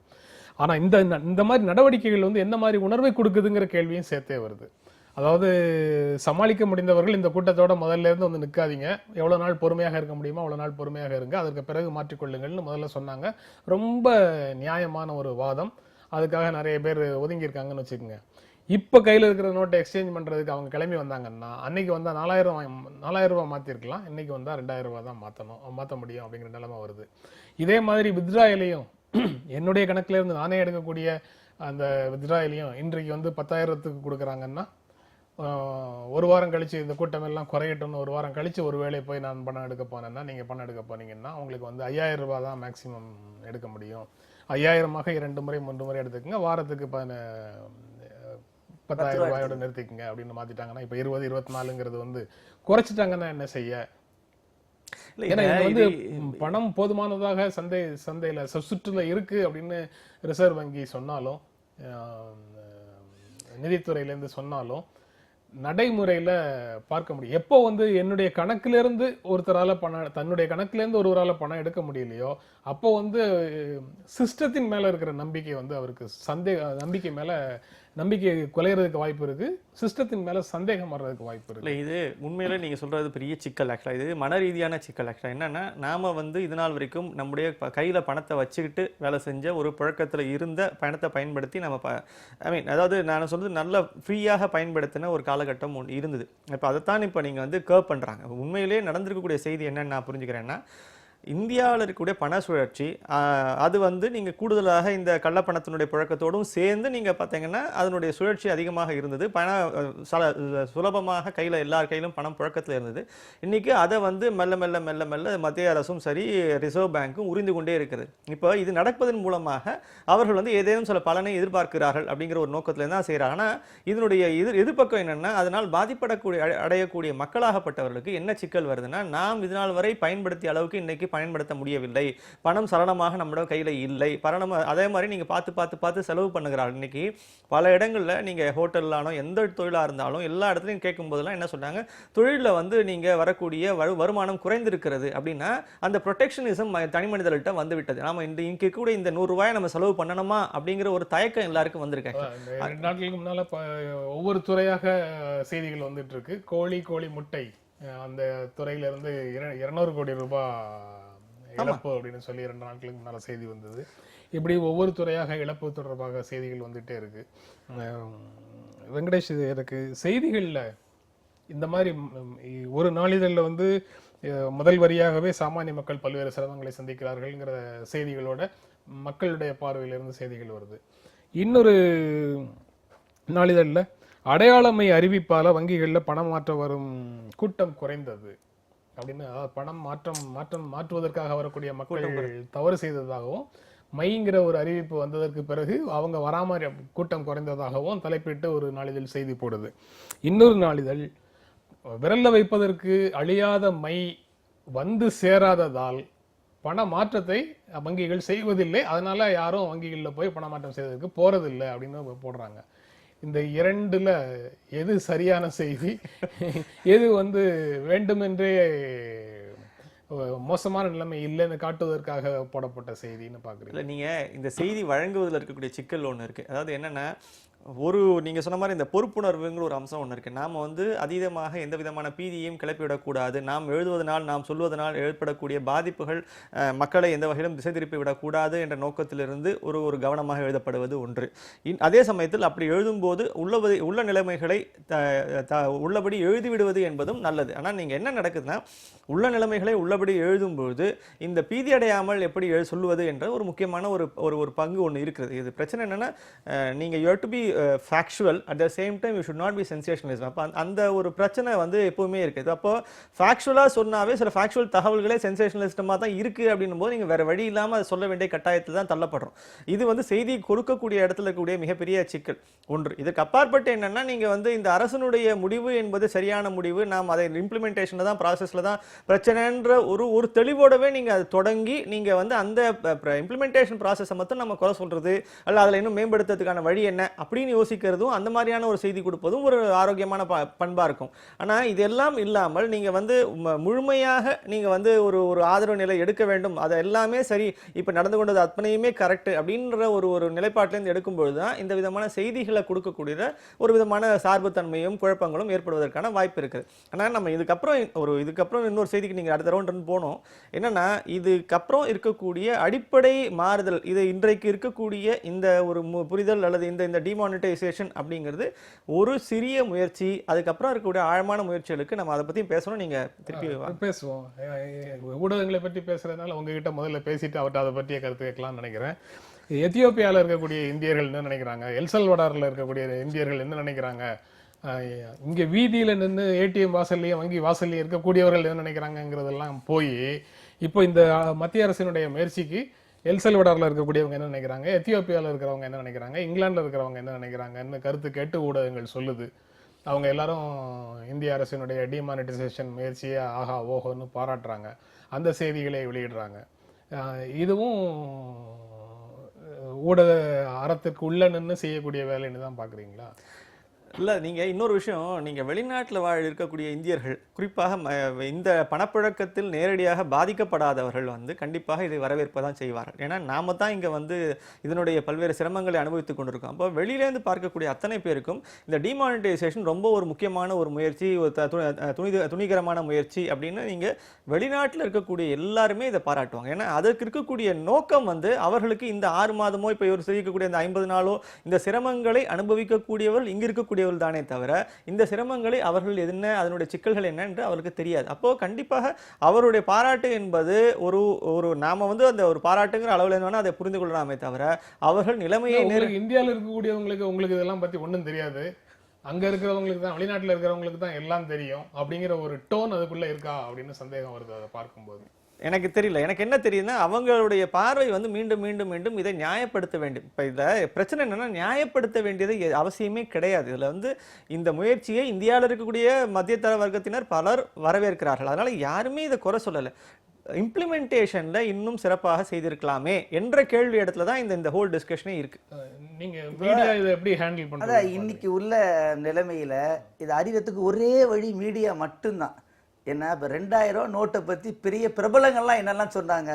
ஆனா இந்த மாதிரி நடவடிக்கைகள் வந்து எந்த மாதிரி உணர்வை கொடுக்குதுங்கிற கேள்வியும் சேர்த்தே வருது. அதாவது சமாளிக்க முடிந்தவர்கள் இந்த கூட்டத்தோட முதல்ல இருந்து வந்து நிற்காதீங்க, எவ்வளவு நாள் பொறுமையாக இருக்க முடியுமோ அவ்வளவு நாள் பொறுமையாக இருங்க, அதற்கு பிறகு மாற்றிக்கொள்ளுங்கள்னு முதல்ல சொன்னாங்க. ரொம்ப நியாயமான ஒரு வாதம். அதுக்காக நிறைய பேர் ஒதுங்கி இருக்காங்கன்னு வச்சுக்கோங்க. இப்ப கையில இருக்கிற நோட்டை எக்ஸ்சேஞ்ச் பண்றதுக்கு அவங்க கிளம்பி வந்தாங்கன்னா, அன்னைக்கு வந்தா 4000 ரூபாய் மாத்திருக்கலாம், இன்னைக்கு வந்தா 2000 ரூபாய் தான் மாத்த முடியும் அப்படிங்கிற நிலைமை வருது. இதே மாதிரி வித்ட்ராயிலையும் என்னுடைய கணக்குல இருந்து நானே எடுக்கக்கூடிய அந்த வித்ட்ராயிலையும் இன்றைக்கு வந்து 10,000க்கு கொடுக்குறாங்கன்னா, ஒரு வாரம் கழிச்சு இந்த கூட்டம் எல்லாம் குறையட்டும்னு ஒரு வாரம் கழிச்சு ஒரு வேளை போய் நான் பணம் எடுக்க போனேன்னா, நீங்க பணம் எடுக்க போனீங்கன்னா உங்களுக்கு வந்து 5000 ரூபாய் தான் மேக்சிமம் எடுக்க முடியும். 5000மாக 2 முறை 3 முறை எடுத்துக்கங்க, வாரத்துக்கு 10,000 ரூபாயோட நிறுத்திக்கங்க அப்படின்னு மாத்திட்டாங்கன்னா, இப்ப 20 24ங்கிறது வந்து குறைச்சிட்டாங்கன்னா என்ன செய்ய? ஏன்னா இது வந்து பணம் போதுமானதாக சந்தையில சுற்றுல இருக்கு அப்படின்னு ரிசர்வ் வங்கி சொன்னாலும், நிதித்துறையில இருந்து சொன்னாலும், நடைமுறையில பார்க்க முடியும். எப்போ வந்து என்னுடைய கணக்குல இருந்து ஒருத்தரால பணம், தன்னுடைய கணக்குல இருந்து ஒருவரால பணம் எடுக்க முடியலையோ, அப்போ வந்து சிஸ்டத்தின் மேல இருக்கிற நம்பிக்கை வந்து அவருக்கு நம்பிக்கை குலையறதுக்கு வாய்ப்பு இருக்கு, சிஸ்டத்தின் மேல சந்தேகம் வர்றதுக்கு வாய்ப்பு இருக்கு. இல்லை, இது உண்மையில நீங்க சொல்றது பெரிய சிக்கல். ஆக்சுவலா இது மன ரீதியான சிக்கல். ஆக்சுவலா என்னன்னா, நாம வந்து இது நாள் வரைக்கும் நம்முடைய கையில பணத்தை வச்சுக்கிட்டு வேலை செஞ்ச ஒரு புழக்கத்துல இருந்த பணத்தை பயன்படுத்தி நம்ம அதாவது நான் சொல்றது நல்ல ஃப்ரீயாக பயன்படுத்தின ஒரு காலகட்டம் இருந்தது. இப்போ அதைத்தான் இப்போ நீங்க வந்து கர்வ் பண்றாங்க. உண்மையிலேயே நடந்திருக்கக்கூடிய செய்தி என்னன்னு நான் புரிஞ்சுக்கிறேன்னா, இந்தியாவில் இருக்கக்கூடிய பண சுழற்சி அது வந்து நீங்கள் கூடுதலாக இந்த கள்ளப்பணத்தினுடைய புழக்கத்தோடும் சேர்ந்து நீங்கள் பார்த்தீங்கன்னா அதனுடைய சுழற்சி அதிகமாக இருந்தது. சுலபமாக கையில் எல்லார் கையிலும் பணம் புழக்கத்தில் இருந்தது. இன்றைக்கி அதை வந்து மெல்ல மெல்ல மெல்ல மெல்ல மத்திய அரசும் சரி ரிசர்வ் பேங்க்கும் உறிந்து கொண்டே இருக்கிறது. இப்போ இது நடப்பதன் மூலமாக அவர்கள் வந்து ஏதேனும் சில பலனை எதிர்பார்க்கிறார்கள் அப்படிங்கிற ஒரு நோக்கத்தில் தான் செய்கிறாங்க. ஆனால் இதனுடைய எதிர்பக்கம் என்னென்னா, அதனால் அடையக்கூடிய மக்களாகப்பட்டவர்களுக்கு என்ன சிக்கல் வருதுன்னா, நாம் இதனால் வரை பயன்படுத்திய அளவுக்கு இன்றைக்கி பயன்படுத்த முடியவில்லை, பணம் சரளமாக நம்மளோட கையில் இல்லை, அதே மாதிரி நீங்கள் பார்த்து செலவு பண்ணுகிறார்கள். இன்னைக்கு பல இடங்களில் நீங்கள் ஹோட்டல்லானோ எந்த தொழிலாக இருந்தாலும் எல்லா இடத்துலையும் கேட்கும் போதெல்லாம் என்ன சொன்னாங்க, தொழிலில் வந்து நீங்கள் வரக்கூடிய வருமானம் குறைந்திருக்கிறது அப்படின்னா அந்த ப்ரொடெக்ஷனிசம் தனி மனிதர்கள்ட்ட வந்து விட்டது. நாம இங்கே கூட இந்த 100 ரூபாய் நம்ம செலவு பண்ணணுமா அப்படிங்கிற ஒரு தயக்கம் எல்லாருக்கும் வந்திருக்கேன். 2 நாட்களுக்கு முன்னால ஒவ்வொரு துறையாக செய்திகள் வந்துட்டு இருக்கு. கோழி முட்டை அந்த துறையில இருந்து 200 கோடி ரூபாய் இழப்பு அப்படின்னு சொல்லி 2 நாட்களுக்கு முன்னால செய்தி வந்தது. இப்படி ஒவ்வொரு துறையாக இழப்பு தொடர்பாக செய்திகள் வந்துட்டே இருக்கு. வெங்கடேஷ், எனக்கு செய்திகள்ல இந்த மாதிரி ஒரு நாளிதழில் வந்து முதல் வரியாகவே சாமானிய மக்கள் பல்வேறு சிரமங்களை சந்திக்கிறார்கள்ங்கிற செய்திகளோட மக்களுடைய பார்வையிலிருந்து செய்திகள் வருது. இன்னொரு நாளிதழில் அடையாளமை அறிவிப்பால வங்கிகளில் பணம் மாற்ற வரும் கூட்டம் குறைந்தது அப்படின்னு, பணம் மாற்றுவதற்காக வரக்கூடிய மக்கள் தவறு செய்ததாகவும், மைங்கிற ஒரு அறிவிப்பு வந்ததற்கு பிறகு அவங்க வராம கூட்டம் குறைந்ததாகவும் தலைப்பிட்டு ஒரு நாளிதழ் செய்தி போடுது. இன்னொரு நாளிதழ் விரல்ல வைப்பதற்கு அழியாத மை வந்து சேராததால் பண மாற்றத்தை வங்கிகள் செய்வதில்லை, அதனால யாரும் வங்கிகளில் போய் பண மாற்றம் செய்வதற்கு போறதில்லை அப்படின்னு போடுறாங்க. இந்த 2ல எது சரியான செய்தி, எது வந்து வேண்டுமென்றே மோசமான நிலைமை இல்லைன்னு காட்டுவதற்காக போடப்பட்ட செய்தின்னு பாக்குறீங்க? நீங்க இந்த செய்தி வழங்குவதில் இருக்கக்கூடிய சிக்கல் ஒன்று இருக்கு. அதாவது என்னன்னா, நீங்க சொன்ன மாதிரி இந்த பொறுப்புணர்வுங்கிற ஒரு அம்சம் ஒன்று இருக்கு. நாம வந்து அதீதமாக எந்த விதமான பீதியையும் கிளப்பிவிடக்கூடாது. நாம் எழுதுவதனால் நாம் சொல்வதனால் ஏற்படக்கூடிய பாதிப்புகள் மக்களை எந்த வகையிலும் திசை திருப்பி விடக்கூடாது என்ற நோக்கத்திலிருந்து ஒரு கவனமாக எழுதப்படுவது ஒன்று. அதே சமயத்தில் அப்படி எழுதும்போது உள்ள நிலைமைகளை உள்ளபடி எழுதிவிடுவது என்பதும் நல்லது. ஆனால் நீங்க என்ன நடக்குதுன்னா, உள்ள நிலைமைகளை உள்ளபடி எழுதும்போது இந்த பீதி அடையாமல் எப்படி சொல்லுவது என்ற ஒரு முக்கியமான ஒரு பங்கு ஒன்று இருக்கிறது. இது பிரச்சனை என்னன்னா, நீங்க you have to be factual at the same time you should not be sensationalism. அப்ப அந்த ஒரு பிரச்சனை வந்து எப்பவுமே இருக்குது. அப்போ ஃபேக்சுவலா சொன்னாவே சில ஃபேக்சுவல் தகவல்களே சென்சேஷனலிஸ்டமா தான் இருக்கு அப்படின்னும் போது நீங்க வேற வழி இல்லாம அதை சொல்ல வேண்டிய கட்டாயத்தில் தான் தள்ளப்படுறோம். இது வந்து செய்தி கொடுக்கக்கூடிய இடத்துல இருக்கக்கூடிய மிகப்பெரிய சிக்கல் ஒன்று. இதுக்கு அப்பாற்பட்டு என்னன்னா, நீங்க வந்து இந்த அரசனுடைய முடிவு என்பது சரியான முடிவு, நாம் அதை இம்ப்ளிமெண்டேஷன்ல தான் ப்ராசஸ்ல தான் பிரச்சனைன்ற ஒரு தெளிவோடவே நீங்க அதை தொடங்கி நீங்க வந்து அந்த இம்ப்ளிமெண்டேஷன் ப்ராசஸை மட்டும் நம்ம குறை சொல்றது அல்ல அதில் இன்னும் மேம்படுத்துறதுக்கான வழி என்ன அப்படின்னு யோசிக்கிறதும் அந்த மாதிரியான ஒரு செய்தி கொடுப்பதும் ஒரு ஆரோக்கியமான பண்பா இருக்கும். ஆனா இதெல்லாம் இல்லாமல் நீங்க வந்து முழுமையாக நீங்க வந்து ஒரு ஆதரவு நிலை எடுக்க வேண்டும், அது எல்லாமே சரி, இப்ப நடந்து கொண்டது அத்தனையுமே கரெக்ட் அப்படின்ற ஒரு நிலைப்பாட்டிலிருந்து எடுக்கும்பொழுது தான் இந்த விதமான செய்திகளை கொடுக்கக்கூடிய ஒரு விதமான சார்புத்தன்மையும் குழப்பங்களும் ஏற்படுவதற்கான வாய்ப்பு இருக்குது. ஆனா நம்ம இதுக்கப்புறம் இன்னொரு செய்திக்கு நீங்க அடுத்த ரவுண்ட் போனோம். என்னன்னா, இதுக்கப்புறம் இருக்கக்கூடிய அடிப்படை மாறுதல், இது இன்றைக்கு இருக்கக்கூடிய இந்த ஒரு புரிதல் அல்லது இந்த டிமானிட்டைசேஷன் அப்படிங்கிறது ஒரு சிறிய முயற்சி. அதுக்கப்புறம் இருக்கக்கூடிய ஆழமான முயற்சிகளுக்கு நம்ம அதை பத்தி பேசணும். நீங்க திருப்பி பேசுவோம். ஊடகங்களை பற்றி பேசுறதுனால உங்ககிட்ட முதல்ல பேசிட்டு அவர்கிட்ட அதை பற்றிய கருத்து கேட்கலாம்னு நினைக்கிறேன். எத்தியோப்பியாவில் இருக்கக்கூடிய இந்தியர்கள் என்ன நினைக்கிறாங்க, எல்சல்வடாரில் இருக்கக்கூடிய இந்தியர்கள் என்ன நினைக்கிறாங்க, இங்க வீதியில நின்று ஏடிஎம் வாசல்லையும் வங்கி வாசல்லையும் இருக்கக்கூடியவர்கள் என்ன நினைக்கிறாங்கிறதெல்லாம் போய் இப்போ இந்த மத்திய அரசினுடைய முயற்சிக்கு எல்சல்வடாரில் இருக்கக்கூடியவங்க என்ன நினைக்கிறாங்க, எத்தியோப்பியாவில் இருக்கிறவங்க என்ன நினைக்கிறாங்க, இங்கிலாந்தில் இருக்கிறவங்க என்ன நினைக்கிறாங்கன்னு கருத்து கேட்டு ஊடகங்கள் சொல்லுது. அவங்க எல்லாரும் இந்திய அரசினுடைய டிமானிட்டைசேஷன் முயற்சியை ஆஹா ஓஹோன்னு பாராட்டுறாங்க, அந்த செய்திகளை வெளியிடுறாங்க. இதுவும் ஊடக அறத்திற்கு உள்ள நின்று செய்யக்கூடிய வேலைன்னு தான் பார்க்குறீங்களா? இல்லை, நீங்கள் இன்னொரு விஷயம், நீங்கள் வெளிநாட்டில் இருக்கக்கூடிய இந்தியர்கள் குறிப்பாக இந்த பணப்புழக்கத்தில் நேரடியாக பாதிக்கப்படாதவர்கள் வந்து கண்டிப்பாக இதை வரவேற்பதான் செய்வார்கள். ஏன்னா நாம தான் இங்கே வந்து இதனுடைய பல்வேறு சிரமங்களை அனுபவித்துக் கொண்டிருக்கோம். அப்போ வெளியிலேருந்து பார்க்கக்கூடிய அத்தனை பேருக்கும் இந்த டிமானிட்டைசேஷன் ரொம்ப ஒரு முக்கியமான ஒரு முயற்சி, ஒரு துணிகரமான முயற்சி அப்படின்னு நீங்கள் வெளிநாட்டில் இருக்கக்கூடிய எல்லாருமே இதை பாராட்டுவாங்க. ஏன்னா அதற்கு இருக்கக்கூடிய நோக்கம் வந்து அவர்களுக்கு இந்த 6 மாதமோ இப்போ இவர் செய்யக்கூடிய இந்த 50 நாளோ இந்த சிரமங்களை அனுபவிக்கக்கூடியவர்கள் இங்கே இருக்கக்கூடிய தானே தவிர இந்த சிரமங்களை அவர்கள் என்ன, அதனுடைய சிக்கல்கள் என்ன என்று அவருக்கு தெரியாது. அப்போ கண்டிப்பாக அவருடைய பாராட்டு என்பது ஒரு நாம வந்து அந்த ஒரு பாராட்டுங்கிற அளவில் என்ன அதை புரிந்து கொள்ளலாமே தவிர அவர்கள் நிலைமையை இந்தியாவில் இருக்கக்கூடியவங்களுக்கு உங்களுக்கு இதெல்லாம் பத்தி ஒன்றும் தெரியாது, அங்க இருக்கிறவங்களுக்கு தான், வெளிநாட்டில் இருக்கிறவங்களுக்கு தான் எல்லாம் தெரியும் அப்படிங்கிற ஒரு டோன் அதுக்குள்ள இருக்கா அப்படின்னு சந்தேகம் வருது அதை பார்க்கும்போது. எனக்கு தெரியல. எனக்கு என்ன தெரியுதுன்னா, அவங்களுடைய பார்வை வந்து மீண்டும் மீண்டும் மீண்டும் இதை நியாயப்படுத்த வேண்டும். இப்போ இதில் பிரச்சனை என்னன்னா, நியாயப்படுத்த வேண்டியது அவசியமே கிடையாது. இதில் வந்து இந்த முயற்சியை இந்தியாவில் இருக்கக்கூடிய மத்தியதர வர்க்கத்தினர் பலர் வரவேற்கிறார்கள். அதனால யாருமே இதை குறை சொல்லலை. இம்ப்ளிமெண்டேஷன்ல இன்னும் சிறப்பாக செய்திருக்கலாமே என்ற கேள்வி இடத்துல தான் இந்த ஹோல் டிஸ்கஷனே இருக்கு. நீங்க மீடியா இதை எப்படி ஹேண்டில் பண்றீங்க? இன்னைக்கு உள்ள நிலைமையில இது அறிவதற்கு ஒரே வழி மீடியா மட்டும்தான். ஏன்னா இப்போ 2000 நோட்டை பற்றி பெரிய பிரபலங்கள்லாம் என்னெல்லாம் சொன்னாங்க,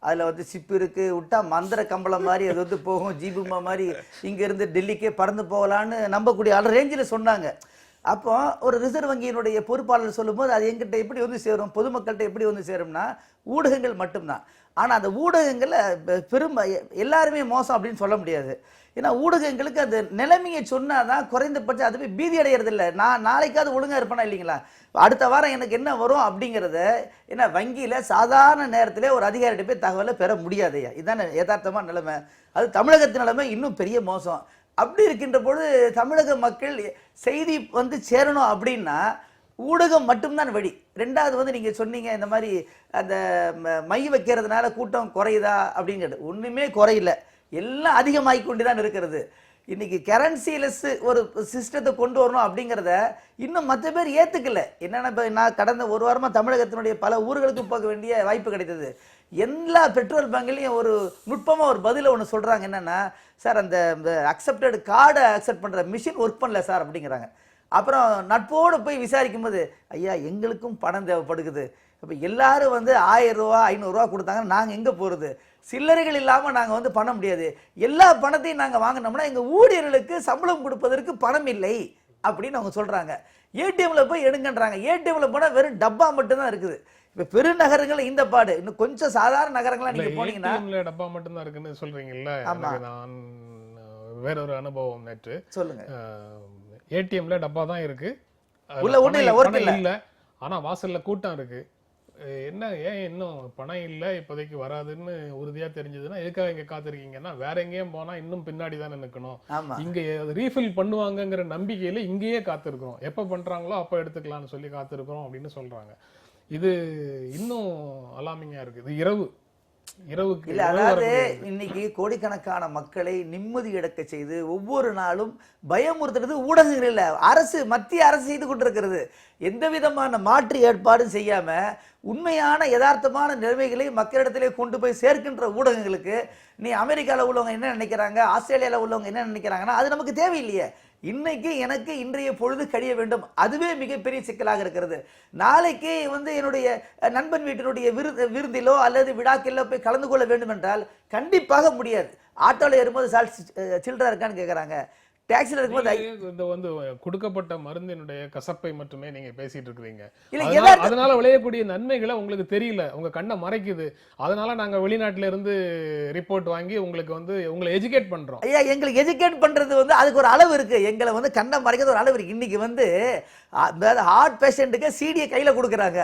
அதில் வந்து சிப்பு இருக்குது, விட்டா மந்திர கம்பளம் மாதிரி அது வந்து போகும், ஜீபுமா மாதிரி இங்கேருந்து டெல்லிக்கே பறந்து போகலான்னு நம்பக்கூடிய ரேஞ்சில் சொன்னாங்க. அப்போ ஒரு ரிசர்வ் வங்கியினுடைய பொறுப்பாளர் சொல்லும்போது அது எங்கிட்ட எப்படி வந்து சேரும், பொதுமக்கள்கிட்ட எப்படி வந்து சேரும்னா ஊடகங்கள் மட்டும்தான். ஆனால் அந்த ஊடகங்களில் எல்லாருமே மோசம் அப்படின்னு சொல்ல முடியாது. ஏன்னா ஊடகங்களுக்கு அந்த நிலைமையை சொன்னாதான் குறைந்தபட்சம் அது போய் பீதி அடைகிறது இல்லை. நான் நாளைக்காவது ஒழுங்காக இருப்பேனா இல்லைங்களா, அடுத்த வாரம் எனக்கு என்ன வரும் அப்படிங்கிறத ஏன்னா வங்கியில் சாதாரண நேரத்தில் ஒரு அதிகாரிகிட்ட போய் தகவலை பெற முடியாதையா, இதுதான் யதார்த்தமான நிலைமை. அது தமிழகத்தின் நிலைமை இன்னும் பெரிய மோசம். அப்படி இருக்கின்ற பொழுது தமிழக மக்கள் செய்தி வந்து சேரணும் அப்படின்னா ஊடகம் மட்டும்தான் வழி. ரெண்டாவது வந்து நீங்கள் சொன்னீங்க இந்த மாதிரி அந்த மை வைக்கிறதுனால கூட்டம் குறையுதா அப்படிங்கிறது, ஒன்றுமே குறையில, எல்லாம் அதிகமாகி கொண்டு தான் இருக்கிறது. இன்னைக்கு கரன்சிலெஸ் ஒரு சிஸ்டத்தை கொண்டு வரணும் அப்படிங்கிறத இன்னும் மற்ற பேர் ஏற்றுக்கல. என்னென்னா இப்போ நான் கடந்த ஒரு வாரமாக தமிழகத்தினுடைய பல ஊர்களுக்கு போக வேண்டிய வாய்ப்பு கிடைத்தது. எல்லா பெட்ரோல் பங்க்லையும் ஒரு நுட்பமாக ஒரு பதிலை ஒன்று சொல்கிறாங்க, என்னென்னா சார் அந்த அக்செப்டட் கார்டை அக்செப்ட் பண்ணுற மிஷின் ஒர்க் பண்ணல சார் அப்படிங்கிறாங்க. அப்புறம் நட்போடு போய் விசாரிக்கும் போது ஐயா எங்களுக்கும் பணம் தேவைப்படுகிறது, இப்போ எல்லாரும் வந்து 1000 ரூபா 500 ரூபா கொடுத்தாங்கன்னா நாங்கள் எங்கே போகிறது? சில்லறைகள் இல்லாமல் நாங்கள் வந்து பண்ண முடியாது. எல்லா பணத்தையும் நாங்கள் வாங்கினோம்னா எங்கள் ஊழியர்களுக்கு சம்பளம் கொடுப்பதற்கு பணம் இல்லை அப்படின்னு அவங்க சொல்கிறாங்க. ஏடிஎம்ல போய் எடுங்கன்றாங்க. ஏடிஎம்ல போனால் வெறும் டப்பா மட்டும்தான் இருக்குது. இப்போ பெருநகரங்கள் இந்த பாடு. இன்னும் கொஞ்சம் சாதாரண நகரங்களா நீங்க போனீங்கன்னா ஏடிஎம்ல டப்பா மட்டும் தான் இருக்குன்னு சொல்றீங்கல்ல. எனக்கு நான் வேறொரு அனுபவம் நேற்று. சொல்லுங்க. ஏடிஎம்ல டப்பா தான் இருக்கு, உள்ள ஒண்ணு இல்ல, ஒர்க் இல்ல, ஆனா வாசல்ல கூட்டம் இருக்கு. என்ன ஏன் இன்னும் பணம் இல்ல இப்போதைக்கு வராதுன்னு உறுதியா தெரிஞ்சதுன்னா எதுக்காக இங்க காத்திருக்கீங்கன்னா வேற எங்கேயும் போனா இன்னும் பின்னாடி தானே நிக்கணும், இங்க ரீஃபில் பண்ணுவாங்கங்கிற நம்பிக்கையில இங்கேயே காத்திருக்கிறோம், எப்ப பண்றாங்களோ அப்ப எடுத்துக்கலாம்னு சொல்லி காத்திருக்கிறோம் அப்படின்னு சொல்றாங்க. இது இன்னும் அலாமிங்கா இருக்கு. இது இரவுக்கு இல்ல, அதாவது இன்னைக்கு கோடிக்கணக்கான மக்களை நிம்மதி இழக்க செய்து ஒவ்வொரு நாளும் பயமுறுத்துறது ஊடகங்கள் இல்ல, அரசு, மத்திய அரசு செய்து கொண்டிருக்கிறது. எந்த விதமான மாற்று ஏற்பாடும் செய்யாம உண்மையான யதார்த்தமான நிலைமைகளை மக்களிடத்திலே கொண்டு போய் சேர்க்கின்ற ஊடகங்களுக்கு நீ அமெரிக்காவில் உள்ளவங்க என்ன நினைக்கிறாங்க, ஆஸ்திரேலியாவில் உள்ளவங்க என்ன நினைக்கிறாங்கன்னா அது நமக்கு தேவையில்லையே. இன்னைக்கு எனக்கு இன்றைய பொழுது கழிய வேண்டும், அதுவே மிகப்பெரிய சிக்கலாக இருக்கிறது. நாளைக்கு வந்து என்னுடைய நண்பன் வீட்டினுடைய விருந்திலோ அல்லது விழாக்கிலோ போய் கலந்து கொள்ள வேண்டும் என்றால் கண்டிப்பாக முடியாது. ஆட்டோல ஏறும்போது சில்லறை இருக்கான்னு கேட்கறாங்க, டாக்ஸில இருக்கும்போது இந்த வந்து கொடுக்கப்பட்ட மருந்தினுடைய கசப்பை மட்டுமே நீங்க பேசிட்டு இருக்கீங்க. இல்ல, அதனால விளையக்கூடிய நன்மைகளை உங்களுக்கு தெரியல, உங்க கண்ணை மறைக்குது. அதனால நாங்க வெளிநாட்டுல இருந்து ரிப்போர்ட் வாங்கி உங்களுக்கு வந்து உங்களை எஜுகேட் பண்றோம். ஐயா, எங்களுக்கு எஜுகேட் பண்றது வந்து அதுக்கு ஒரு அளவு இருக்கு. எங்களை வந்து கண்ணை மறைக்கிறது ஒரு அளவு இருக்கு. இன்னைக்கு வந்து ஹார்ட் பேஷண்ட்டுக்கு சிடியை கையில கொடுக்குறாங்க.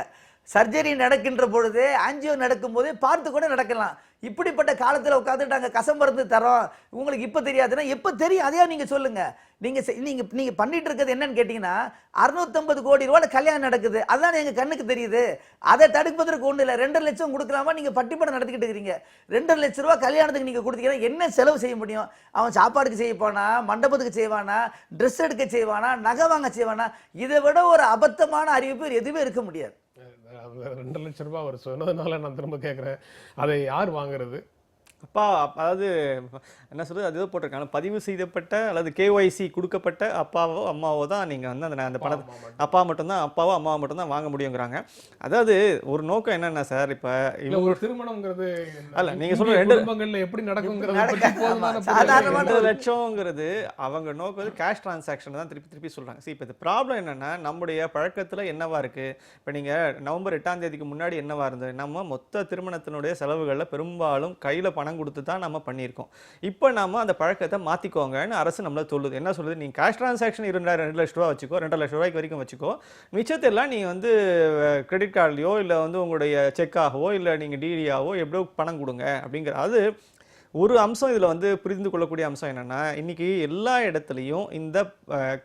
சர்ஜரி நடக்கின்ற பொழுது, ஆஞ்சியோ நடக்கும் போதே பார்த்து கூட நடக்கலாம். இப்படிப்பட்ட காலத்தில் உட்காந்துட்டு நாங்கள் கசமருந்து தரோம், உங்களுக்கு இப்போ தெரியாதுன்னா எப்போ தெரியும்? அதையா நீங்கள் சொல்லுங்க. நீங்கள் பண்ணிட்டு இருக்கிறது என்னன்னு கேட்டிங்கன்னா 650 கோடி ரூபாய் கல்யாணம் நடக்குது, அதுதான் எங்கள் கண்ணுக்கு தெரியுது. அதை தடுப்பதற்கு ஒன்றும் இல்லை. 2.5 லட்சம் கொடுக்கலாமா? நீங்கள் பட்டிப்படம் நடத்திக்கிட்டு இருக்கிறீங்க. 2.5 லட்ச ரூபா கல்யாணத்துக்கு நீங்கள் கொடுத்தீங்கன்னா என்ன செலவு செய்ய முடியும்? அவன் சாப்பாடுக்கு செய்ய போனா, மண்டபத்துக்கு செய்வானா, ட்ரெஸ் எடுக்க செய்வானா, நகை வாங்க செய்வானா? இதை விட ஒரு அபத்தமான அறிவிப்பு எதுவுமே இருக்க முடியாது. 2 லட்சம் ரூபாய் அவர் சொன்னதுனால நான் திரும்ப கேட்கிறேன், அதை யார் வாங்குறது? அப்பா, அதாவது என்ன சொல்றது, அது போட்டிருக்காங்க, பதிவு செய்யப்பட்ட அல்லது கேஒய்சி கொடுக்கப்பட்ட அப்பாவோ அம்மாவோ தான் நீங்க வந்து அந்த பணத்தை, அப்பா மட்டும்தான், அப்பாவோ அம்மாவோ மட்டும்தான் வாங்க முடியுங்கிறாங்க. அதாவது ஒரு நோக்கம் என்னன்னா சார், இப்ப ஒரு திருமணம்ங்கிறது அல்ல, நீங்க சொல்ற 2 குடும்பங்கள்ல எப்படி நடக்கும்ங்கிறது 2 லட்சம்ங்கிறது அவங்க நோக்கம் வந்து கேஷ் டிரான்சாக்ஷன் தான் திருப்பி சொல்றாங்க. சரி, இப்போ இந்த ப்ராப்ளம் என்னன்னா நம்முடைய பழக்கத்துல என்னவா இருக்கு, இப்போ நீங்க நவம்பர் 8ஆம் தேதிக்கு முன்னாடி என்னவா இருந்தது, நம்ம மொத்த திருமணத்தினுடைய செலவுகள்ல பெரும்பாலும் கையில பணம் கொடுத்து தான் நம்ம பண்ணியிருக்கோம். இப்போ நாம அந்த பழக்கத்தை மாத்திக்கோங்கன்னு அரசு நம்மள சொல்லுது. என்ன சொல்லுது, நீங்க கேஷ் டிரான்சாக்ஷன் 2 லட்ச ரூபா வச்சுக்கோ, 2.5 லட்ச ரூபாய்க்கு வரைக்கும் வச்சுக்கோ, மிச்சத்தெல்லாம் நீ வந்து கிரெடிட் கார்டுலையோ இல்லை வந்து உங்களுடைய செக்காகவோ இல்லை நீங்க டிடியாவோ எப்படியோ பணம் கொடுங்க அப்படிங்கிற. அது ஒரு அம்சம் இதில் வந்து புரிந்து கொள்ளக்கூடிய அம்சம் என்னென்னா, இன்றைக்கி எல்லா இடத்துலையும் இந்த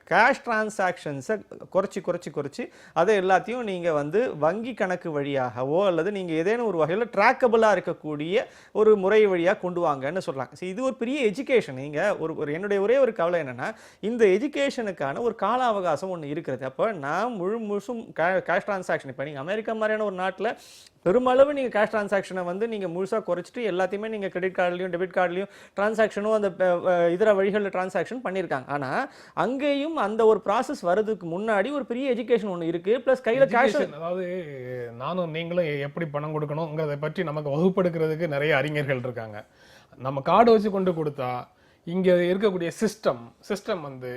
கேஷ் டிரான்சாக்ஷன்ஸை குறைச்சி அதை எல்லாத்தையும் நீங்கள் வந்து வங்கி கணக்கு வழியாகவோ அல்லது நீங்கள் ஏதேனும் ஒரு வகையில் ட்ராக்கபிளாக இருக்கக்கூடிய ஒரு முறை வழியாக கொண்டு வாங்கன்னு சொல்கிறாங்க. ஸோ இது ஒரு பெரிய எஜுகேஷன். நீங்கள் ஒரு என்னுடைய ஒரே ஒரு கவலை என்னென்னா, இந்த எஜுகேஷனுக்கான ஒரு கால அவகாசம் ஒன்று இருக்கிறது. அப்போ நான் முழுசும் கேஷ் டிரான்சாக்ஷன், இப்போ நீங்கள் அமெரிக்கா மாதிரியான ஒரு நாட்டில் பெருமளவு நீங்கள் கேஷ் டிரான்சாக்ஷனை வந்து நீங்கள் முழுசாக குறைச்சிட்டு எல்லாத்தையுமே நீங்கள் கிரெடிட் கார்டுலையும் டெபிட் கார்டுலையும் டிரான்சாக்ஷனும் அந்த இதர வழிகளில் டிரான்சாக்ஷன் பண்ணியிருக்காங்க. ஆனால் அங்கேயும் அந்த ஒரு ப்ராசஸ் வரதுக்கு முன்னாடி ஒரு பெரிய எஜுகேஷன் ஒன்று இருக்குது. ப்ளஸ் கையில் கேஷ், அதாவது நானும் நீங்களும் எப்படி பணம் கொடுக்கணுங்கிறத பற்றி நமக்கு வகுப்படுக்கிறதுக்கு நிறைய அறிஞர்கள் இருக்காங்க. நம்ம கார்டு வச்சு கொண்டு கொடுத்தா இங்கே இருக்கக்கூடிய சிஸ்டம் வந்து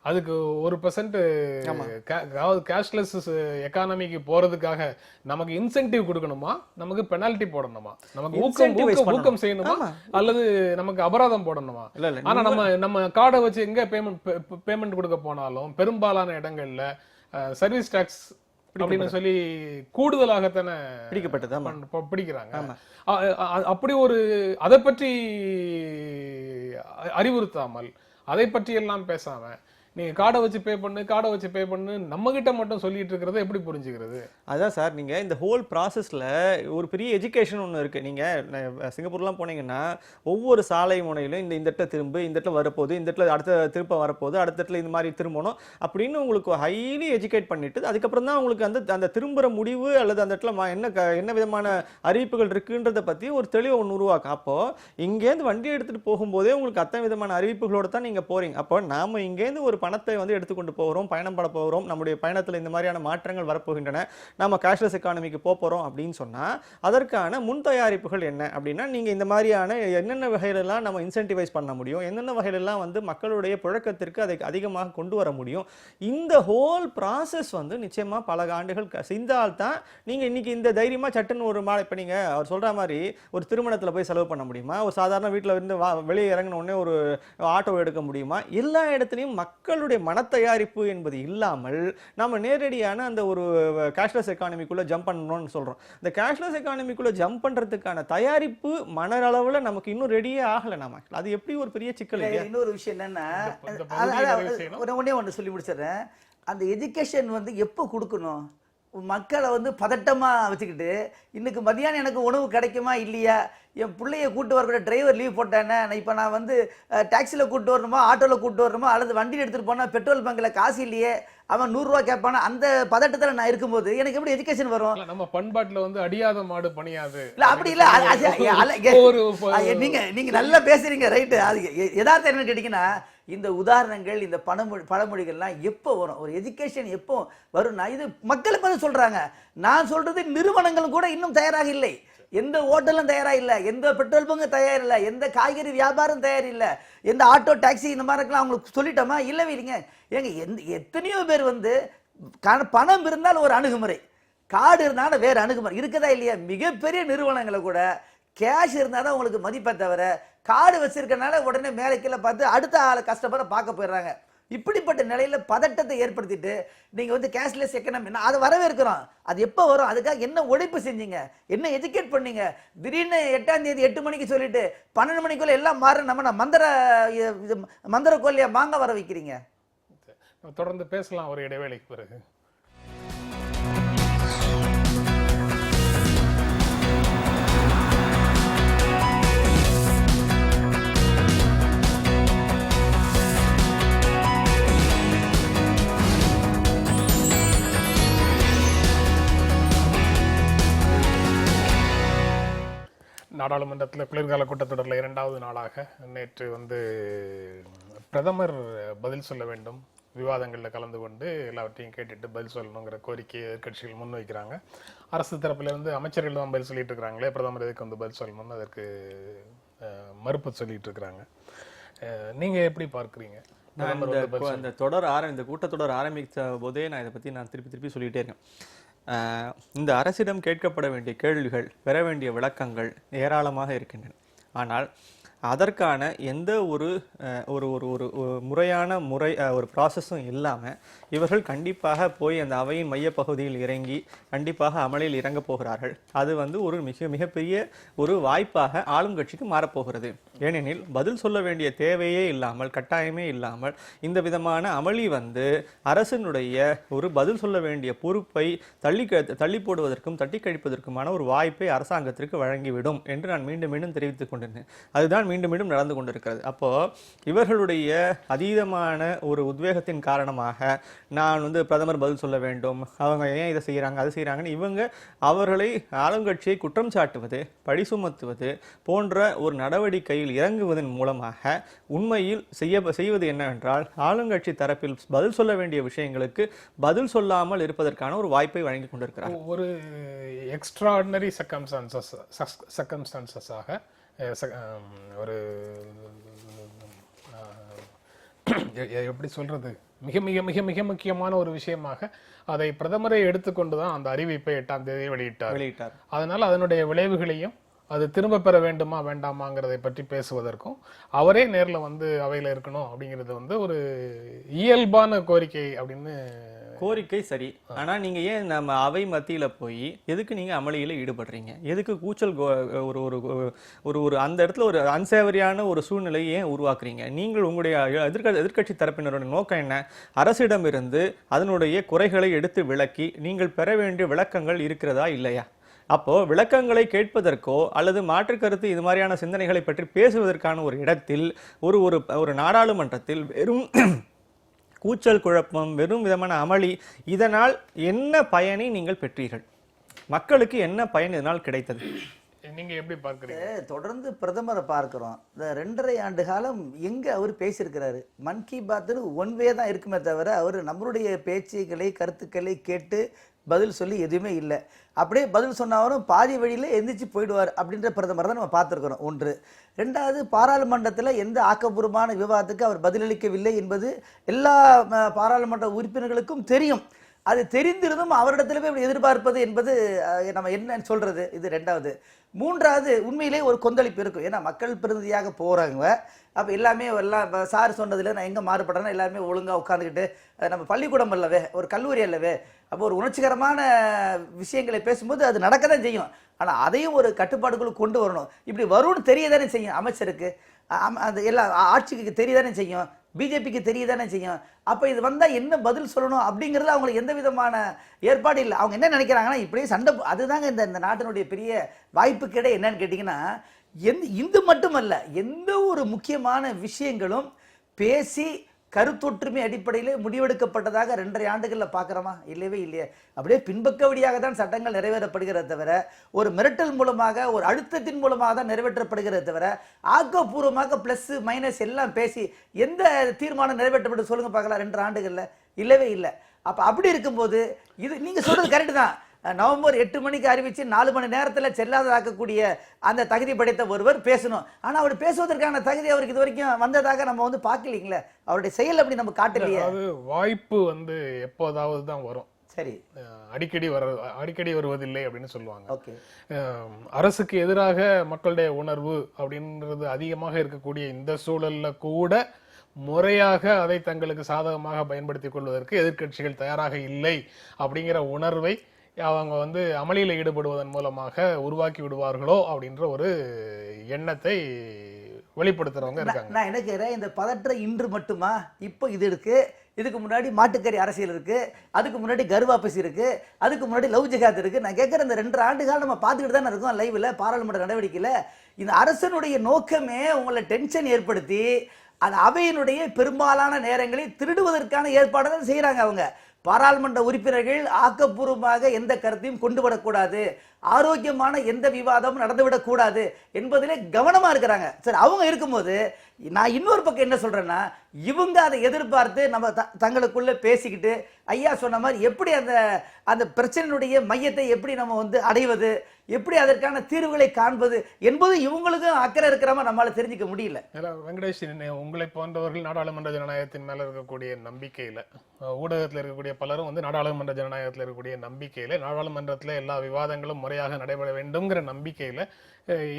அதுக்கு 1% கேஷ்லெஸ் எக்கானமிக்கு போறதுக்காக நமக்கு இன்சென்டிவ் கொடுக்கணுமா, நமக்கு பெனால்டி போடணுமா, நமக்கு ஊக்கம் செய்யணுமா, அல்லது நமக்கு அபராதம் போடணுமா? ஆனா நம்ம கார்டை வச்சு எங்க பேமெண்ட் கொடுக்க போனாலும் பெரும்பாலான இடங்கள்ல சர்வீஸ் டாக்ஸ் அப்படின்னு சொல்லி கூடுதலாகத்தானே பிடிக்கிறாங்க. அப்படி ஒரு அதை பற்றி அறிவுறுத்தாமல், அதை பற்றி எல்லாம் பேசாம நீங்க கார்டை வச்சு பே பண்ணு நம்ம கிட்ட மட்டும் சொல்லிட்டு இருக்கிறத எப்படி புரிஞ்சுக்கிறது? அதான் சார், நீங்க இந்த ஹோல் ப்ராசஸ்ல ஒரு பெரிய எஜுகேஷன் ஒன்று இருக்கு. நீங்க சிங்கப்பூர்லாம் போனீங்கன்னா ஒவ்வொரு சாலை முனையிலும் இந்த இடத்துல திரும்ப, இந்த இடத்துல வரப்போகுது, இந்த இடத்துல அடுத்த திருப்ப வரப்போகுது, அடுத்த இடத்துல இந்த மாதிரி திரும்பணும் அப்படின்னு உங்களுக்கு ஹைலி எஜுகேட் பண்ணிட்டு அதுக்கப்புறம் தான் உங்களுக்கு அந்த திரும்புற முடிவு அல்லது அந்த இடத்துல என்ன விதமான அறிவிப்புகள் இருக்குன்றதை பத்தி ஒரு தெளிவை ஒன்று உருவாக்கும். அப்போ இங்கேருந்து வண்டி எடுத்துட்டு போகும்போதே உங்களுக்கு அத்தனை விதமான அறிவிப்புகளோட தான் நீங்க போறீங்க. அப்போ நாம இங்கேருந்து ஒரு பணத்தை வந்து எடுத்துக்கொண்டு போகிறோம், பயணம் பட போகிறோம், நம்முடைய பயணத்தில் இந்த மாதிரியான மாற்றங்கள் வரப்போகின்றன, நம்ம கேஷ்லெஸ் எக்கானமிக்கு போகிறோம் அப்படின்னு சொன்னால் அதற்கான முன் தயாரிப்புகள் என்ன அப்படின்னா, நீங்கள் இந்த மாதிரியான என்னென்ன வகையிலெல்லாம் நம்ம இன்சென்டிவைஸ் பண்ண முடியும், என்னென்ன வகையிலெல்லாம் வந்து மக்களுடைய புழக்கத்திற்கு அதை அதிகமாக கொண்டு வர முடியும், இந்த ஹோல் ப்ராசஸ் வந்து நிச்சயமாக பல ஆண்டுகள் செய்தால்தான் நீங்கள் இன்னைக்கு இந்த தைரியமாக சட்டுன்னு ஒரு இப்போ நீங்கள் அவர் சொல்கிற மாதிரி ஒரு திருமணத்தில் போய் செலவு பண்ண முடியுமா, ஒரு சாதாரண வீட்டில் இருந்து வெளியே இறங்கின உடனே ஒரு ஆட்டோ எடுக்க முடியுமா, எல்லா இடத்துலையும் மக்களுடைய மனத்தயாரிப்பு என்பது இல்லாமல் நம்ம நேரடியான அந்த ஒரு கேஷ்லெஸ் எக்கானமிக்குள்ளே ஜம்ப் பண்ணணும்னு சொல்கிறோம். இந்த கேஷ்லெஸ் எக்கானமிக்குள்ளே ஜம்ப் பண்ணுறதுக்கான தயாரிப்பு மனரளவில் நமக்கு இன்னும் ரெடியே ஆகலை. நாம அது எப்படி ஒரு பெரிய சிக்கல். இன்னொரு விஷயம் என்னன்னா, ஒன்னே ஒன்று சொல்லி முடிச்சிடுறேன். அந்த எஜுகேஷன் வந்து எப்போ கொடுக்கணும், மக்களை வந்து பதட்டமாக வச்சுக்கிட்டு இன்னைக்கு மதியானம் எனக்கு உணவு கிடைக்குமா இல்லையா, என் பிள்ளைய கூட்டு வரக்கூடிய டிரைவர் லீவ் போட்டானே, இப்போ நான் வந்து டாக்ஸியில் கூப்பிட்டு வரணுமா, ஆட்டோவில் கூப்பிட்டு வரணுமா, அல்லது வண்டியில் எடுத்துகிட்டு போனால் பெட்ரோல் பங்கில் காசு இல்லையே, அவன் 100 ரூபா கேட்பானா, அந்த பதட்டத்தில் நான் இருக்கும்போது எனக்கு எப்படி எஜுகேஷன் வரும்? நம்ம பண்பாட்டில் வந்து அடியாத மாடு பணியாது இல்லை, அப்படி இல்லை. நீங்க நல்லா பேசுறீங்க, ரைட்டு. அது யதார்த்தம் என்னன்னு கேட்டீங்கன்னா, இந்த உதாரணங்கள், இந்த பழமொழிகள்லாம் எப்போ வரும், ஒரு எஜுகேஷன் எப்போ வரும்னா, இது மக்களுக்கு வந்து சொல்றாங்க. நான் சொல்றது நிறுவனங்களும் கூட இன்னும் தயாராக இல்லை. எந்த ஹோட்டலும் தயாரா இல்லை, எந்த பெட்ரோல் பங்கு தயார் இல்லை, எந்த காய்கறி வியாபாரம் தயார் இல்லை, எந்த ஆட்டோ டாக்ஸி இந்த மாதிரி இருக்கலாம் அவங்களுக்கு சொல்லிட்டோமா? இல்லவே இல்லைங்க. ஏங்க எத்தனையோ பேர் வந்து பணம் இருந்தால் ஒரு அணுகுமுறை, கார்டு இருந்தாலும் வேறு அணுகுமுறை இருக்குதா இல்லையா? மிகப்பெரிய நிறுவனங்களை கூட கேஷ் இருந்தால் தான் உங்களுக்கு மதிப்பை தவிர, கார்டு வச்சிருக்கனால உடனே மேலே கீழே பார்த்து அடுத்த ஆளை கஷ்டப்பட பார்க்க போயிடுறாங்க. இப்படிப்பட்ட நிலையில பதட்டத்தை ஏற்படுத்திட்டு நீங்க வந்து கேஷ்லெஸ் எக்கனாமி அதை வரவேற்கிறோம். அது எப்போ வரும், அதுக்காக என்ன உழைப்பு செஞ்சீங்க, என்ன எஜுகேட் பண்ணீங்க? திடீர்னு 8ஆம் தேதி 8 மணிக்கு சொல்லிட்டு 12 மணிக்குள்ள எல்லாம் மாற நம்ம மந்திர கோழியா மாங்க வர வைக்கிறீங்க. தொடர்ந்து பேசலாம் ஒரு இடைவேளைக்கு பிறகு. நாடாளுமன்றத்தில் குளிர்கால கூட்டத்தொடரில் 2வது நாளாக நேற்று வந்து பிரதமர் பதில் சொல்ல வேண்டும், விவாதங்களில் கலந்து கொண்டு எல்லாவற்றையும் கேட்டுட்டு பதில் சொல்லணுங்கிற கோரிக்கையை எதிர்க்கட்சிகள் முன்வைக்கிறாங்க. அரசு தரப்பிலிருந்து அமைச்சர்கள் தான் பதில் சொல்லிட்டு இருக்கிறாங்களே, பிரதமர் எதுக்கு வந்து பதில் சொல்லணும்னு அதற்கு மறுப்பு சொல்லிட்டு இருக்கிறாங்க. நீங்கள் எப்படி பார்க்குறீங்க? நான் இந்த கூட்டத்தொடர் ஆரம்பித்த போதே நான் இதை பற்றி நான் திருப்பி சொல்லிகிட்டே இருக்கேன். இந்த அரசிடம் கேட்கப்பட வேண்டிய கேள்விகள், பெற வேண்டிய விளக்கங்கள் ஏராளமாக இருக்கின்றன. ஆனால் அதற்கான எந்த ஒரு முறையான ஒரு ப்ராசஸும் இல்லாமல் இவர்கள் கண்டிப்பாக போய் அந்த அவையின் மையப்பகுதியில் இறங்கி கண்டிப்பாக அமளியில் இறங்க போகிறார்கள். அது வந்து ஒரு மிகப்பெரிய ஒரு வாய்ப்பாக ஆளும் கட்சிக்கு மாறப்போகிறது. ஏனெனில் பதில் சொல்ல வேண்டிய தேவையே இல்லாமல், கட்டாயமே இல்லாமல் இந்த விதமான அமளி வந்து அரசினுடைய ஒரு பதில் சொல்ல வேண்டிய பொறுப்பை தள்ளி போடுவதற்கும் தட்டி கழிப்பதற்குமான ஒரு வாய்ப்பை அரசாங்கத்திற்கு வழங்கிவிடும் என்று நான் மீண்டும் தெரிவித்துக் கொண்டிருந்தேன். அதுதான் மீண்டும் நடந்து கொண்டிருக்கிறது. அப்போ இவர்களுடைய அதீதமான ஒரு உத்வேகத்தின் காரணமாக நான் வந்து பிரதமர் பதில் சொல்ல வேண்டும், அவங்க ஏன் இதை செய்யறாங்க அது செய்யறாங்கன்னு அவர்களை ஆளுங்கட்சியை குற்றம் சாட்டுவது, பழி சுமத்துவது போன்ற ஒரு நடவடிக்கையில் இறங்குவதன் மூலமாக உண்மையில் செய்வது என்னவென்றால் ஆளுங்கட்சி தரப்பில் பதில் சொல்ல வேண்டிய விஷயங்களுக்கு பதில் சொல்லாமல் இருப்பதற்கான ஒரு வாய்ப்பை வழங்கி கொண்டிருக்கிறார். ஒரு எக்ஸ்ட்ராடினரி சர்க்கம்ஸ்டான்சஸாக ஒரு எப்படி சொல்றது, மிக மிக மிக மிக முக்கியமான ஒரு விஷயமாக அதை பிரதமரை எடுத்துக்கொண்டுதான் அந்த அறிவிப்பை 8ஆம் தேதி வெளியிட்டார். அதனால அதனுடைய விளைவுகளையும் அது திரும்ப பெற வேண்டுமா வேண்டாமாங்கிறதை பற்றி பேசுவதற்கும் அவரே நேரில் வந்து அவையில் இருக்கணும் அப்படிங்கிறது வந்து ஒரு இயல்பான கோரிக்கை அப்படின்னு. கோரிக்கை சரி, ஆனா நீங்க ஏன் நம்ம அவை மத்தியில போய் எதுக்கு நீங்க அமளியில ஈடுபடுறீங்க, எதுக்கு கூச்சல் ஒரு அந்த இடத்துல ஒரு அன்சேவரியான ஒரு சூழ்நிலையை ஏன் உருவாக்குறீங்க? நீங்கள் உங்களுடைய எதிர்க்கட்சி தரப்பினருடைய நோக்கம் என்ன? அரசிடமிருந்து அதனுடைய குறைகளை எடுத்து விளக்கி நீங்கள் பெற வேண்டிய விளக்கங்கள் இருக்கிறதா இல்லையா? அப்போ விளக்கங்களை கேட்பதற்கோ அல்லது மாற்று கருத்து இது மாதிரியான சிந்தனைகளை பற்றி பேசுவதற்கான ஒரு இடத்தில் ஒரு நாடாளுமன்றத்தில் வெறும் கூச்சல் குழப்பம், வெறும் விதமான அமளி, இதனால் என்ன பயனை நீங்கள் பெற்றீர்கள்? மக்களுக்கு என்ன பயன் இதனால் கிடைத்தது? நீங்க எப்படி பார்க்கறீங்க? தொடர்ந்து பிரதமரை பார்க்கிறோம். இந்த 2.5 ஆண்டு காலம் எங்க அவர் பேசியிருக்கிறாரு? மன் கி பாத்னு ஒன் வே தான் இருக்குமே தவிர அவர் நம்மளுடைய பேச்சுக்களை கருத்துக்களை கேட்டு பதில் சொல்லி எதுவுமே இல்லை. அப்படியே பதில் சொன்னவரும் பாதி வழியில் எந்திரிச்சு போயிடுவார் அப்படின்ற பிரதமர் தான் நம்ம பார்த்துருக்கிறோம். ஒன்று. ரெண்டாவது, பாராளுமன்றத்தில் எந்த ஆக்கப்பூர்வமான விவாதத்துக்கு அவர் பதிலளிக்கவில்லை என்பது எல்லா பாராளுமன்ற உறுப்பினர்களுக்கும் தெரியும். அது தெரிந்திருந்தும் அவரிடத்துல போய் எதிர்பார்ப்பது என்பது நம்ம என்ன சொல்றது? இது ரெண்டாவது. மூன்றாவது, உண்மையிலே ஒரு கொந்தளிப்பு இருக்கும். ஏன்னா மக்கள் பிரதிநிதியாக போறாங்க. அப்போ எல்லாமே எல்லாம் சார் சொன்னதில் நான் எங்கே மாறுபடுறேன்னா எல்லாருமே ஒழுங்காக உட்காந்துக்கிட்டு நம்ம பள்ளிக்கூடம் அல்லவே, ஒரு கல்லூரி அல்லவே. அப்போ ஒரு உணர்ச்சிகரமான விஷயங்களை பேசும்போது அது நடக்க தான் செய்யும். ஆனால் அதையும் ஒரு கட்டுப்பாடுக்குள்ள கொண்டு வரணும். இப்படி வரும்னு தெரியதானே செய்யும் அமைச்சருக்கு, அந்த எல்லா ஆட்சிக்கு தெரியதானே செய்யும், பிஜேபிக்கு தெரியதானே செய்யும். அப்போ இது வந்தால் என்ன பதில் சொல்லணும் அப்படிங்கிறதுல அவங்களுக்கு எந்த விதமான ஏற்பாடு இல்லை. அவங்க என்ன நினைக்கிறாங்கன்னா இப்படியே சண்டை. அதுதாங்க இந்த நாட்டினுடைய பெரிய வாய்ப்பு கிடையாது. என்னன்னு கேட்டிங்கன்னா, இந்து மட்டுமல்ல, எந்த ஒரு முக்கியமான விஷயங்களும் பேசி கருத்தொற்றுமை அடிப்படையில் முடிவெடுக்கப்பட்டதாக 2.5 ஆண்டுகளில் பார்க்குறோமா? இல்லவே இல்லையே. அப்படியே பின்பக்க வழியாக தான் சட்டங்கள் நிறைவேற்றப்படுகிறத தவிர, ஒரு மிரட்டல் மூலமாக, ஒரு அழுத்தத்தின் மூலமாக தான் நிறைவேற்றப்படுகிறத தவிர, ஆக்கப்பூர்வமாக ப்ளஸ் மைனஸ் எல்லாம் பேசி எந்த தீர்மானம் நிறைவேற்றப்பட்டு சொல்லுங்க பார்க்கலாம் 2.5 ஆண்டுகளில்? இல்லவே இல்லை. அப்போ அப்படி இருக்கும்போது இது நீங்கள் சொல்கிறது கரெக்டு தான். நவம்பர் 8 மணிக்கு அறிவித்து 4 மணி நேரத்தில் செல்லாததாக்கக்கூடிய அந்த தகுதி படைத்த ஒருவர் பேசணும். ஆனால் அவர் பேசுவதற்கான தகுதி அவருக்கு இது வரைக்கும் வந்ததாக நம்ம பார்க்கலீங்களே. அவருடைய செயல் அப்படி நம்ம காட்டலையே. வாய்ப்பு எப்போதாவது தான் வரும். சரி, அடிக்கடி வருவதில்லை அப்படின்னு சொல்லுவாங்க. ஓகே. அரசுக்கு எதிராக மக்களுடைய உணர்வு அப்படின்றது அதிகமாக இருக்கக்கூடிய இந்த சூழல்ல கூட முறையாக அதை தங்களுக்கு சாதகமாக பயன்படுத்திக் கொள்வதற்கு எதிர்க்கட்சிகள் தயாராக இல்லை அப்படிங்கிற உணர்வை அவங்க அமளியில் ஈடுபடுவதன் மூலமாக உருவாக்கி விடுவார்களோ அப்படின்ற ஒரு எண்ணத்தை வெளிப்படுத்துறவங்க இருக்காங்க. நான் என்ன கேட்கிறேன், இந்த பதற்றம் இன்று மட்டுமா? இப்போ இது இருக்கு, இதுக்கு முன்னாடி மாட்டுக்கறி அரசியல் இருக்கு, அதுக்கு முன்னாடி கர்வாபசி இருக்கு, அதுக்கு முன்னாடி லவ் ஜிகாத் இருக்கு. நான் கேட்குற இந்த 2.5 ஆண்டு காலம் நம்ம பார்த்துக்கிட்டு தானே இருக்கோம் லைவ்ல, பாராளுமன்ற நடவடிக்கையில். இந்த அரசனுடைய நோக்கமே உங்களை டென்ஷன் ஏற்படுத்தி அந்த அவையினுடைய பெரும்பாலான நேரங்களில் திருடுவதற்கான ஏற்பாடு தான் செய்கிறாங்க. அவங்க பாராளுமன்ற உறுப்பினர்கள் ஆக்கப்பூர்வமாக எந்த கருத்தையும் கொண்டு வரக்கூடாது, ஆரோக்கியமான எந்த விவாதமும் நடந்துவிடக்கூடாது என்பதிலே கவனமா இருக்கிறாங்க. சரி, அவங்க இருக்கும்போது நான் இன்னொரு பக்கம் என்ன சொல்றேன்னா, இவங்க அதை எதிர்பார்த்து நம்ம தங்களுக்குள்ள பேசிக்கிட்டு ஐயா சொன்ன மாதிரி எப்படி அந்த பிரச்சனையுடைய மையத்தை எப்படி நம்ம அடைவது, எப்படி அதற்கான தீர்வுகளை காண்பது என்பது இவங்களுக்கும் அக்கறை இருக்கிறாம நம்மளால தெரிஞ்சுக்க முடியல. வெங்கடேஷ், உங்களை போன்றவர்கள் நாடாளுமன்ற ஜனநாயகத்தின் மேல இருக்கக்கூடிய நம்பிக்கையில, ஊடகத்தில் இருக்கக்கூடிய பலரும் நாடாளுமன்ற ஜனநாயகத்தில் இருக்கக்கூடிய நம்பிக்கையில, நாடாளுமன்றத்தில் எல்லா விவாதங்களும் முறையாக நடைபெற வேண்டும்ங்கிற நம்பிக்கையில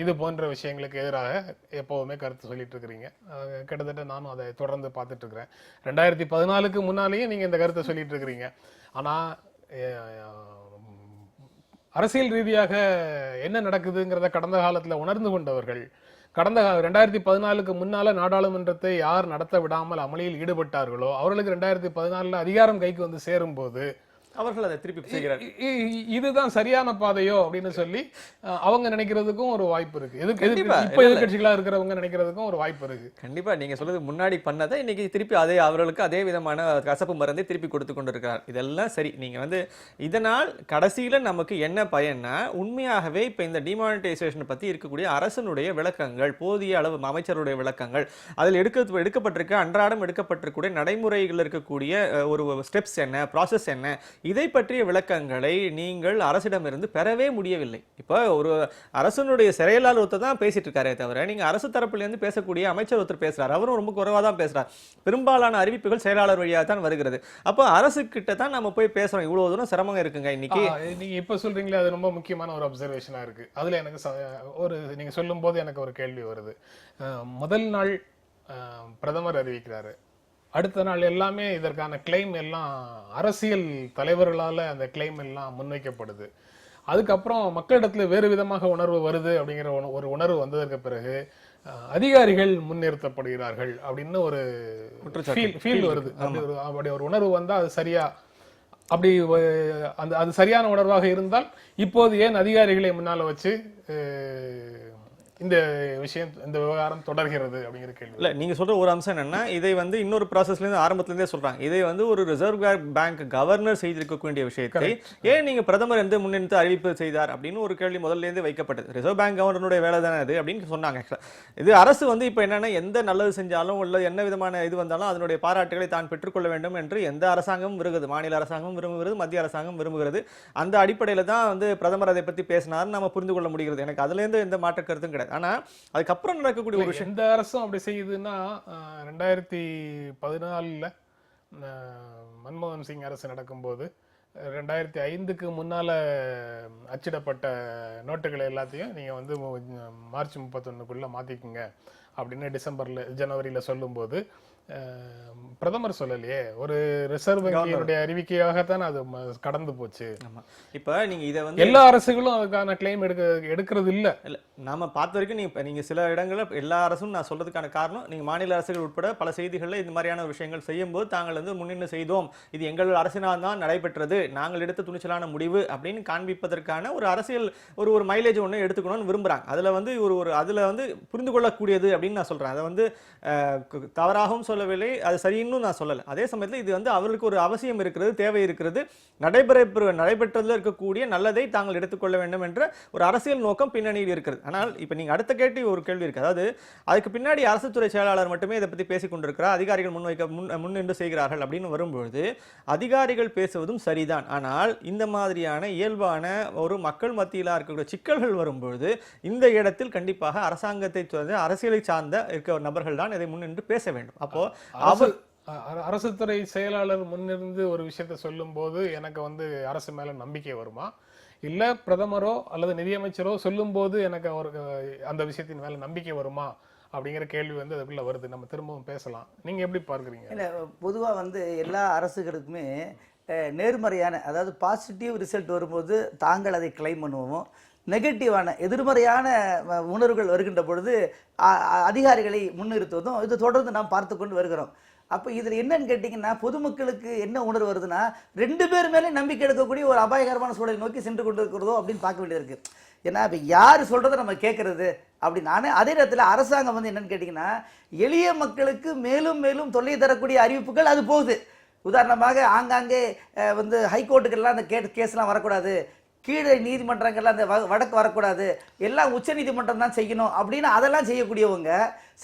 இது போன்ற விஷயங்களுக்கு எதிராக எப்பவுமே கருத்து சொல்லிட்டு இருக்கிறீங்க. கிட்டத்தட்ட நானும் அதை தொடர்ந்து பார்த்துட்டு இருக்கிறேன். 2014க்கு முன்னாலேயும் நீங்க இந்த கருத்தை சொல்லிட்டு இருக்கிறீங்க. ஆனா அரசியல் ரீதியாக என்ன நடக்குதுங்கிறத கடந்த காலத்துல உணர்ந்து கொண்டவர்கள், கடந்த 2014க்கு முன்னால நாடாளுமன்றத்தை யார் நடத்த விடாமல் அமளியில் ஈடுபட்டார்களோ அவர்களுக்கு 2014 அதிகாரம் கைக்கு சேரும் போது அவர்கள் அதை திருப்பி செய்கிறார். இதுதான் சரியான பாதையோ அப்படின்னு சொல்லி அவங்க நினைக்கிறதுக்கும் ஒரு வாய்ப்பு இருக்கு. இப்ப எதிர்க்கட்சிகளா இருக்கிறவங்க நினைக்கிறதுக்கும் ஒரு வாய்ப்பு இருக்கு. கண்டிப்பா நீங்க சொல்றது முன்னாடி பண்ணதை இன்னைக்கு திருப்பி அவர்களுக்கு அதே விதமான கசப்பு மருந்தை திருப்பி கொடுத்து கொண்டிருக்கிறார். இதெல்லாம் சரி. நீங்க இதனால் கடைசியில நமக்கு என்ன பயன்னா, உண்மையாகவே இப்ப இந்த டிமானிட்டைசேஷன் பத்தி இருக்கக்கூடிய அரசனுடைய விளக்கங்கள், போதிய அளவு அமைச்சருடைய விளக்கங்கள், அதில் எடுக்கப்பட்டிருக்க அன்றாடம் எடுக்கப்பட்டிருக்கூடிய நடைமுறைகள் இருக்கக்கூடிய ஒரு ஸ்டெப்ஸ் என்ன, ப்ராசஸ் என்ன, இதை பற்றிய விளக்கங்களை நீங்கள் அரசிடமிருந்து பெறவே முடியவில்லை. இப்போ ஒரு அரசனுடைய செயலாளர் ஒருத்தர் தான் பேசிட்டு இருக்காரே தவிர, நீங்க அரசு தரப்பிலிருந்து பேசக்கூடிய அமைச்சர் ஒருத்தர் பேசுறாரு, அவரும் ரொம்ப குறைவா தான் பேசுறாரு. பெரும்பாலான அறிவிப்புகள் செயலாளர் வழியாக தான் வருகிறது. அப்போ அரசு கிட்ட தான் நம்ம போய் பேசுறோம். இவ்வளவு தூரம் சிரமம் இருக்குங்க இன்னைக்கு. நீங்க இப்ப சொல்றீங்களே, அது ரொம்ப முக்கியமான ஒரு அப்சர்வேஷனா இருக்கு. அதுல எனக்கு நீங்க சொல்லும் போது எனக்கு ஒரு கேள்வி வருது. முதல் நாள் பிரதமர் அறிவிக்கிறாரு, அடுத்த நாள் எல்லாமே இதற்கான கிளைம் எல்லாம் அரசியல் தலைவர்களால அந்த கிளைம் எல்லாம் முன்வைக்கப்படுது. அதுக்கப்புறம் மக்களிடத்துல வேறு விதமாக உணர்வு வருது. அப்படிங்கிற ஒரு உணர்வு வந்ததற்கு பிறகு அதிகாரிகள் முன்னிறுத்தப்படுகிறார்கள் அப்படின்னு ஒரு ஃபீல் வருது. அப்படி ஒரு உணர்வு வந்தா அது சரியா, அப்படி அது சரியான உணர்வாக இருந்தால் இப்போது ஏன் அதிகாரிகளை முன்னால வச்சு இந்த விஷயம், இந்த விவகாரம் தொடர்கிறது அப்படிங்கிற கேள்வி. இல்ல நீங்க சொல்ற ஒரு அம்சம் என்னன்னா, இதை வந்து இன்னொரு ப்ராசஸ்ல இருந்து ஆரம்பத்துல இருந்தே சொல்றாங்க. இதை வந்து ஒரு ரிசர்வ் பேங்க் கவர்னர் செய்திருக்க வேண்டிய விஷயத்தை ஏன் நீங்க பிரதமர் எந்த முன்னெடுத்து அறிவிப்பு செய்தார் அப்படின்னு ஒரு கேள்வி முதல்ல இருந்தே வைக்கப்பட்டது. ரிசர்வ் பேங்க் கவர்னருடைய வேலை தானே அது அப்படின்னு சொன்னாங்க. இது அரசு வந்து இப்ப என்னன்னா, எந்த நல்லது செஞ்சாலும் இல்ல என்ன விதமான இது வந்தாலும் அதனுடைய பாராட்டுகளை தான் பெற்றுக்கொள்ள வேண்டும் என்று எந்த அரசாங்கமும் விரும்புகிறது. மாநில அரசாங்கம் விரும்புகிறது, மத்திய அரசாங்கம் விரும்புகிறது. அந்த அடிப்படையில தான் வந்து பிரதமர் அதை பத்தி பேசினார் நம்ம புரிந்து கொள்ள முடிகிறது. எனக்கு அதுல இருந்து எந்த மாற்று கருத்தும் கிடையாது. ஆனா அதுக்கப்புறம் நடக்கக்கூடிய ஒரு விஷயம், எந்த அரசும் அப்படி செய்யுதுன்னா 2014 மன்மோகன் சிங் அரசு நடக்கும்போது 2005க்கு முன்னால அச்சிடப்பட்ட நோட்டுகளை எல்லாத்தையும் நீங்க வந்து மார்ச் 31க்குள்ள மாத்திக்குங்க அப்படின்னு ஜனவரியில சொல்லும்போது பிரதமர் சொல்லலையே, ஒரு ரிசர்வ் வங்கியினுடைய அறிவிக்கையாகத்தான் அது கடந்து போச்சு. இப்ப நீங்க இதை வந்து எல்லா அரசுகளும் அதுக்கான கிளைம் எடுக்கிறது இல்ல. நாம பார்த்த வரைக்கும் நீங்க சில இடங்கள்ல எல்லா அரசும் நான் சொல்றதுக்கான காரணம், நீங்க மாநில அரசுகள் உட்பட பல செய்திகள்ல இந்த மாதிரியான விஷயங்கள் செய்யும் போது தாங்கள் வந்து முன்னின்று செய்தோம், இது எங்கள் அரசினால் தான் நடைபெற்றது, நாங்கள் எடுத்த துணிச்சலான முடிவு அப்படின்னு காண்பிப்பதற்கான ஒரு அரசியல் ஒரு மைலேஜ் ஒன்று எடுத்துக்கணும்னு விரும்புறாங்க. அதுல வந்து அதுல வந்து புரிந்து கொள்ளக்கூடியது அப்படின்னு நான் சொல்றேன். அதை வந்து தவறாகவும் சொல்லவில்லை, அது சரின்னு நான் சொல்லலை. அதே சமயத்தில் இது வந்து அவர்களுக்கு ஒரு அவசியம் இருக்கிறது, தேவை இருக்கிறது, நடைபெற்றதில் இருக்கக்கூடிய நல்லதை தாங்கள் எடுத்துக்கொள்ள வேண்டும் என்ற ஒரு அரசியல் நோக்கம் பின்னணியில் இருக்கிறது. ஆனால் இப்போ நீங்க அடுத்த கேட்டு ஒரு கேள்வி இருக்கு. அதாவது அதுக்கு பின்னாடி அரசு துறை செயலாளர் மட்டுமே இதை பற்றி பேசிக் கொண்டிருக்கிறார், அதிகாரிகள் முன்னின்று செய்கிறார்கள் அப்படின்னு வரும்பொழுது அதிகாரிகள் பேசுவதும் சரிதான். ஆனால் இந்த மாதிரியான இயல்பான ஒரு மக்கள் மத்தியில் இருக்கக்கூடிய சிக்கல்கள் வரும்பொழுது இந்த இடத்தில் கண்டிப்பாக அரசாங்கத்தை அரசியலை சார்ந்த இருக்க நபர்கள் தான் இதை முன்னின்று பேச வேண்டும். அப்போ அரசு துறை செயலாளர் முன்னிருந்து ஒரு விஷயத்தை சொல்லும் போது எனக்கு வந்து அரசு மேல நம்பிக்கை வருமா, இல்ல பிரதமரோ அல்லது நிதியமைச்சரோ சொல்லும் போது எனக்கு அந்த விஷயத்தின் மேல நம்பிக்கை வருமா அப்படிங்கிற கேள்வி வந்து அதுக்குள்ள வருது. நம்ம திரும்பவும் பேசலாம். நீங்க எப்படி பார்க்குறீங்க? இல்லை, பொதுவாக வந்து எல்லா அரசுகளுக்குமே நேர்மறையான, அதாவது பாசிட்டிவ் ரிசல்ட் வரும்போது தாங்கள் அதை கிளைம் பண்ணுவோம், நெகட்டிவான எதிர்மறையான உணர்வுகள் வருகின்ற பொழுது அதிகாரிகளை முன்னிறுத்துவதும் இது தொடர்ந்து நாம் பார்த்து கொண்டு வருகிறோம். அப்போ இதில் என்னன்னு கேட்டிங்கன்னா, பொதுமக்களுக்கு என்ன உணர்வு வருதுன்னா, 2 பேர் மேலே நம்பிக்கை எடுக்கக்கூடிய ஒரு அபாயகரமான சூழலை நோக்கி சென்று கொண்டு இருக்கிறதோ அப்படின்னு பார்க்க வேண்டியது இருக்குது. ஏன்னா இப்போ யார் சொல்கிறத நம்ம கேட்கறது அப்படின்னு. ஆனால் அதே நேரத்தில் அரசாங்கம் வந்து என்னன்னு கேட்டிங்கன்னா, எளிய மக்களுக்கு மேலும் மேலும் தொல்லை தரக்கூடிய அறிவிப்புகள் அது போகுது. உதாரணமாக ஆங்காங்கே வந்து ஹைகோர்ட்டுக்கெல்லாம் அந்த கேஸ்லாம் வரக்கூடாது, கீழே நீதிமன்றங்கள்லாம் அந்த வடக்கு வரக்கூடாது, எல்லாம் உச்ச நீதிமன்றம் தான் செய்யணும் அப்படின்னு அதெல்லாம் செய்யக்கூடியவங்க,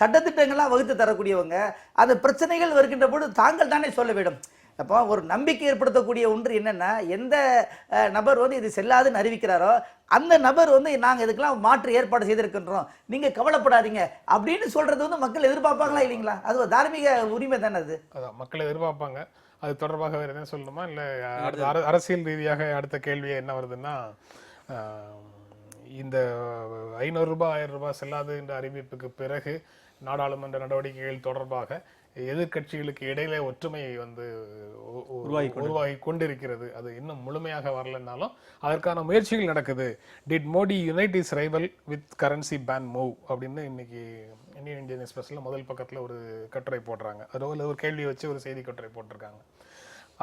சட்டத்திட்டங்கள்லாம் வகுத்து தரக்கூடியவங்க, அந்த பிரச்சனைகள் வருகின்ற பொழுது தாங்கள் தானே சொல்ல வேண்டும். அப்போ ஒரு நம்பிக்கை ஏற்படுத்தக்கூடிய ஒன்று என்னென்னா, எந்த நபர் வந்து இது செல்லாதுன்னு அறிவிக்கிறாரோ அந்த நபர் வந்து நாங்கள் இதுக்கெல்லாம் மாற்று ஏற்பாடு செய்திருக்கின்றோம், நீங்கள் கவலைப்படாதீங்க அப்படின்னு சொல்கிறது வந்து மக்கள் எதிர்பார்ப்பாங்களா இல்லைங்களா? அது ஒரு தார்மீக உரிமை தானே. அது அதான் மக்கள் எதிர்பார்ப்பாங்க. அது தொடர்பாக வேறு எதுவும் சொல்லணுமா, இல்லை அரசியல் ரீதியாக அடுத்த கேள்வியே என்ன வருதுன்னா, இந்த 500 ரூபாய் 1000 ரூபாய் செல்லாது என்ற அறிவிப்புக்கு பிறகு நாடாளுமன்ற நடவடிக்கைகள் தொடர்பாக எதிர்கட்சிகளுக்கு இடையிலே ஒற்றுமை வந்து உருவாகி கொண்டிருக்கிறது. அது இன்னும் முழுமையாக வரலன்னாலும் அதற்கான முயற்சிகள் நடக்குது. Did Modi unite his rival with currency ban move அப்படின்னு இன்னைக்கு இந்தியன் எக்ஸ்பிரஸ்ல முதல் பக்கத்துல ஒரு கட்டுரை போடுறாங்க. அதில் ஒரு கேள்வி வச்சு ஒரு செய்தி கட்டுரை போட்டிருக்காங்க.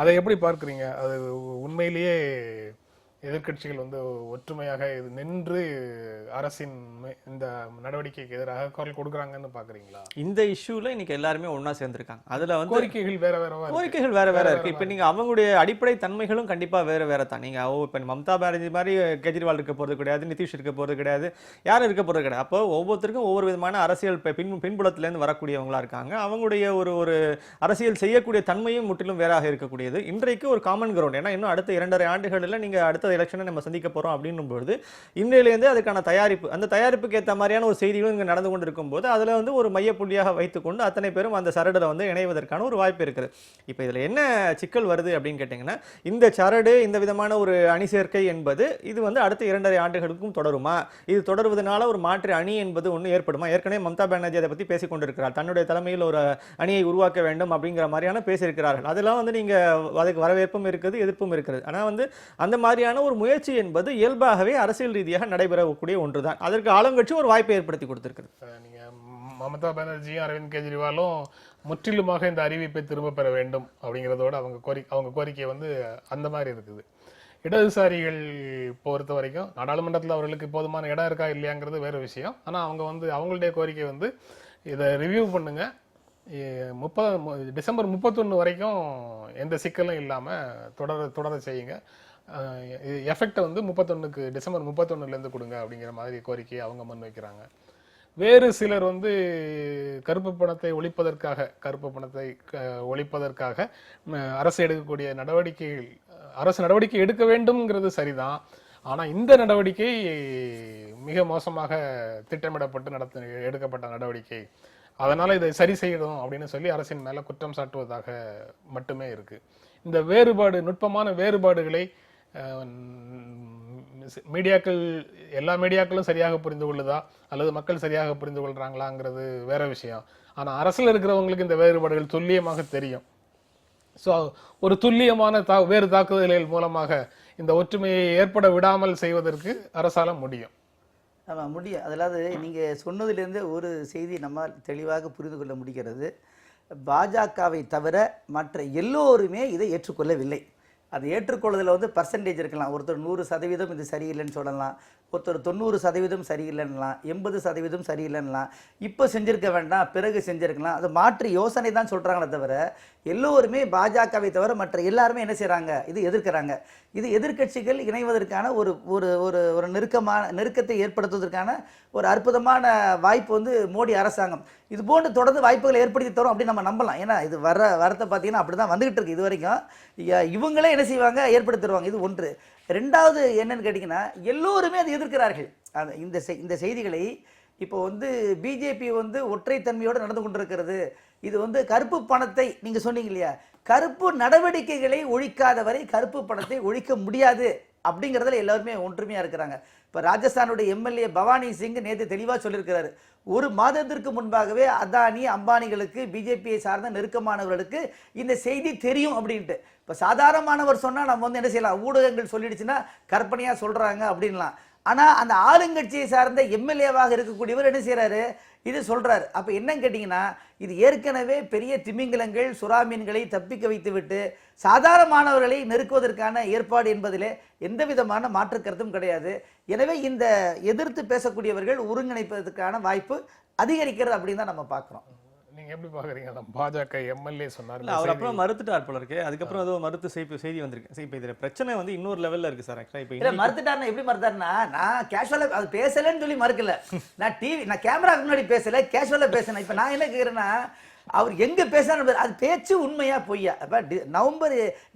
அதை எப்படி பார்க்குறீங்க? அது உண்மையிலேயே எதிர்கட்சிகள் வந்து ஒற்றுமையாக இது நின்று அரசின் இந்த நடவடிக்கைக்கு எதிராக குரல் கொடுக்குறாங்கன்னு பாக்குறீங்களா? இந்த இஷ்யூல இன்னைக்கு எல்லாருமே ஒன்னா சேர்ந்திருக்காங்க. அதுல வந்து கோரிக்கைகள் வேற வேற இருக்கு. இப்ப நீங்க அவங்களுடைய அடிப்படை தன்மைகளும் கண்டிப்பா வேற வேற தான். நீங்க இப்ப மம்தா பானர்ஜி மாதிரி கெஜ்ரிவால் இருக்க போறது கிடையாது, நிதிஷ் இருக்க போறது கிடையாது, யாரும் இருக்க போறது கிடையாது. அப்போ ஒவ்வொருத்தருக்கும் ஒவ்வொரு விதமான அரசியல் பின்புலத்துல இருந்து வரக்கூடியவங்களா இருக்காங்க. அவங்களுடைய ஒரு அரசியல் செய்யக்கூடிய தன்மையும் முற்றிலும் வேறாக இருக்கக்கூடியது. இன்றைக்கு ஒரு காமன் கிரவுண்ட், ஏன்னா இன்னும் அடுத்த 2.5 ஆண்டுகளில் நீங்க அடுத்த எலெக்ஷனை நம்ம சந்திக்க போறோம் அப்படின்னும் பொழுது இன்றையிலேருந்து அதுக்கான தயாரிப்பு, அந்த தயாரிப்புக்கு ஏற்ற மாதிரியான ஒரு செய்திகளும் இங்கே நடந்து கொண்டு இருக்கும் போது அதுல வந்து ஒரு மையப்புள்ளியாக வைத்துக்கொண்டு அத்தனை பேரும் அந்த சரடில் வந்து இணைவதற்கான ஒரு வாய்ப்பு இருக்குது. இப்போ இதுல என்ன சிக்கல் வருது அப்படின்னு கேட்டீங்கன்னா, இந்த சரடு இந்த விதமான ஒரு அணி சேர்க்கை என்பது இது வந்து அடுத்த 2.5 ஆண்டுகளுக்கும் தொடருமா? இது தொடர்வதனால ஒரு மாற்று அணி என்பது ஒன்று ஏற்படுமா? ஏற்கனவே மம்தா பானர்ஜி அதை பற்றி பேசிக் கொண்டிருக்கிறார், தன்னுடைய தலைமையில் ஒரு அணியை உருவாக்க வேண்டும் அப்படிங்கிற மாதிரியான பேசியிருக்கிறார்கள். அதெல்லாம் வந்து நீங்க அதுக்கு வரவேற்பும் இருக்குது, எதிர்ப்பும் இருக்குது. ஆனால் வந்து அந்த மாதிரியான ஒரு முயற்சி என்பது இயல்பாகவே அரசியல் ரீதியாக நடைபெறக்கூடிய ஒன்றுதான். அதற்கு ஆளுங்கட்சி ஒரு வாய்ப்பை ஏற்படுத்தி கொடுத்திருக்கிறது. நீங்க மமதா பானர்ஜியும் அரவிந்த் கெஜ்ரிவாலும் முற்றிலுமாக இந்த அறிவிப்பை திரும்ப பெற வேண்டும் அப்படிங்கிறதோட அவங்க கோரிக்கை வந்து அந்த மாதிரி இருக்குது. இடதுசாரிகள் பொறுத்த வரைக்கும் நாடாளுமன்றத்தில் அவர்களுக்கு போதுமான இடம் இருக்கா இல்லையாங்கிறது வேறு விஷயம். ஆனால் அவங்க வந்து அவங்களுடைய கோரிக்கை வந்து இதை ரிவ்யூ பண்ணுங்க, டிசம்பர் 31 வரைக்கும் எந்த சிக்கலும் இல்லாமல் தொடர செய்யுங்க, எஃபெக்டை வந்து டிசம்பர் 31 கொடுங்க அப்படிங்கிற மாதிரி கோரிக்கையை அவங்க முன்வைக்கிறாங்க. வேறு சிலர் வந்து கருப்பு பணத்தை ஒழிப்பதற்காக அரசு எடுக்கக்கூடிய அரசு நடவடிக்கை எடுக்க வேண்டும்ங்கிறது சரிதான். ஆனால் இந்த நடவடிக்கை மிக மோசமாக திட்டமிடப்பட்டு எடுக்கப்பட்ட நடவடிக்கை, அதனால இதை சரி செய்யணும் அப்படின்னு சொல்லி அரசின் மேல குற்றம் சாட்டுவதாக மட்டுமே இருக்கு. இந்த நுட்பமான வேறுபாடுகளை எல்லா மீடியாக்களும் சரியாக புரிந்து கொள்ளுதா அல்லது மக்கள் சரியாக புரிந்து கொள்றாங்களாங்கிறது வேற விஷயம். ஆனா அரசுல இருக்கிறவங்களுக்கு இந்த வேறுபாடுகள் துல்லியமாக தெரியும். ஸோ ஒரு துல்லியமான வேறு தாக்குதல்கள் மூலமாக இந்த ஒற்றுமையை ஏற்பட விடாமல் செய்வதற்கு அரசால முடியும். ஆமாம், முடியும். அதாவது நீங்கள் சொன்னதுலேருந்து ஒரு செய்தி நம்மால் தெளிவாக புரிந்து கொள்ள முடிகிறது. பாஜகவை தவிர மற்ற எல்லோருமே இதை ஏற்றுக்கொள்ளவில்லை. அது ஏற்றுக்கொள்வதில் வந்து பர்சன்டேஜ் இருக்கலாம். ஒருத்தர் 100% இது சரியில்லைன்னு சொல்லலாம், ஒருத்தர் 90% சரியில்லைன்னலாம், 80% சரியில்லைன்னலாம். இப்போ செஞ்சிருக்க வேண்டாம், பிறகு செஞ்சிருக்கலாம், அது மாற்று யோசனை தான் சொல்கிறாங்களே தவிர எல்லோருமே பாஜகவை தவிர மற்ற எல்லாருமே என்ன செய்கிறாங்க, இது எதிர்க்கிறாங்க. இது எதிர்க்கட்சிகள் இணைவதற்கான ஒரு ஒரு ஒரு ஒரு நெருக்கத்தை ஏற்படுத்துவதற்கான ஒரு அற்புதமான வாய்ப்பு வந்து மோடி அரசாங்கம் இது போன்று தொடர்ந்து வாய்ப்புகளை ஏற்படுத்தி தரும் அப்படின்னு நம்ம நம்பலாம். ஏன்னா இது வரத்தை பார்த்தீங்கன்னா அப்படி தான் வந்துகிட்டு இருக்கு. இது வரைக்கும் இவங்களே என்ன செய்வாங்க, ஏற்படுத்தி தருவாங்க. இது ஒன்று. ரெண்டாவது என்னன்னு கேட்டிங்கன்னா, எல்லோருமே அதை எதிர்க்கிறார்கள். இந்த செய்திகளை இப்போ வந்து பிஜேபி வந்து ஒற்றைத்தன்மையோடு நடந்து கொண்டிருக்கிறது. இது வந்து கருப்பு பணத்தை நீங்கள் சொன்னீங்க இல்லையா, கருப்பு நடவடிக்கைகளை ஒழிக்காத வரை கருப்பு பணத்தை ஒழிக்க முடியாது அப்படிங்கிறதுல எல்லாருமே ஒற்றுமையாக இருக்கிறாங்க. இப்போ ராஜஸ்தானுடைய எம்எல்ஏ பவானி சிங் நேற்று தெளிவாக சொல்லியிருக்கிறாரு, ஒரு மாதத்திற்கு முன்பாகவே அதானி அம்பானிகளுக்கு பிஜேபியை சார்ந்த நெருக்கமானவர்களுக்கு இந்த செய்தி தெரியும் அப்படின்ட்டு. இப்போ சாதாரணமானவர் சொன்னால் நம்ம வந்து என்ன செய்யலாம், ஊடகங்கள் சொல்லிடுச்சுன்னா கற்பனையாக சொல்கிறாங்க அப்படின்லாம். ஆனால் அந்த ஆளுங்கட்சியை சார்ந்த எம்எல்ஏவாக இருக்கக்கூடியவர் என்ன செய்கிறாரு, இது சொல்கிறாரு. அப்போ என்னன்னு கேட்டிங்கன்னா, இது ஏற்கனவே பெரிய திமிங்கலங்கள் சுறா மீன்களை தப்பிக்க வைத்துவிட்டு சாதாரணமானவர்களை நெருக்குவதற்கான ஏற்பாடு என்பதிலே எந்த விதமான மாற்று கருத்தும் கிடையாது. எனவே இந்த எதிர்த்து பேசக்கூடியவர்கள் ஒருங்கிணைப்பதற்கான வாய்ப்பு அதிகரிக்கிறது அப்படின்னு தான் நம்ம பார்க்குறோம். நீங்க எப்படி பாக்குறீங்க? பாஜக எம்எல்ஏ சொன்னார், அவர் அப்புறம் மறுத்துட்டார் போல இருக்கு. அதுக்கப்புறம் ஏதோ மறுத்து செய்தி வந்திருக்கு. இப்போ இதுல பிரச்சனை வந்து இன்னொரு லெவல்ல இருக்கு சார். ஆக்சுவலா இப்போ மறுத்துட்டாருன்னா எப்படி மறுத்தாருன்னா, நான் கேஷுவலா அது பேசலன்னு சொல்லி மறுக்கல, நான் கேமராக்கு முன்னாடி பேசல, கேஷுவலா பேசினேன். இப்போ நான் என்ன கேட்குறேன்னா, அவர் எங்க பேசினார் அது பேச்சு உண்மையா பொய்யா? அப்ப நவம்பர்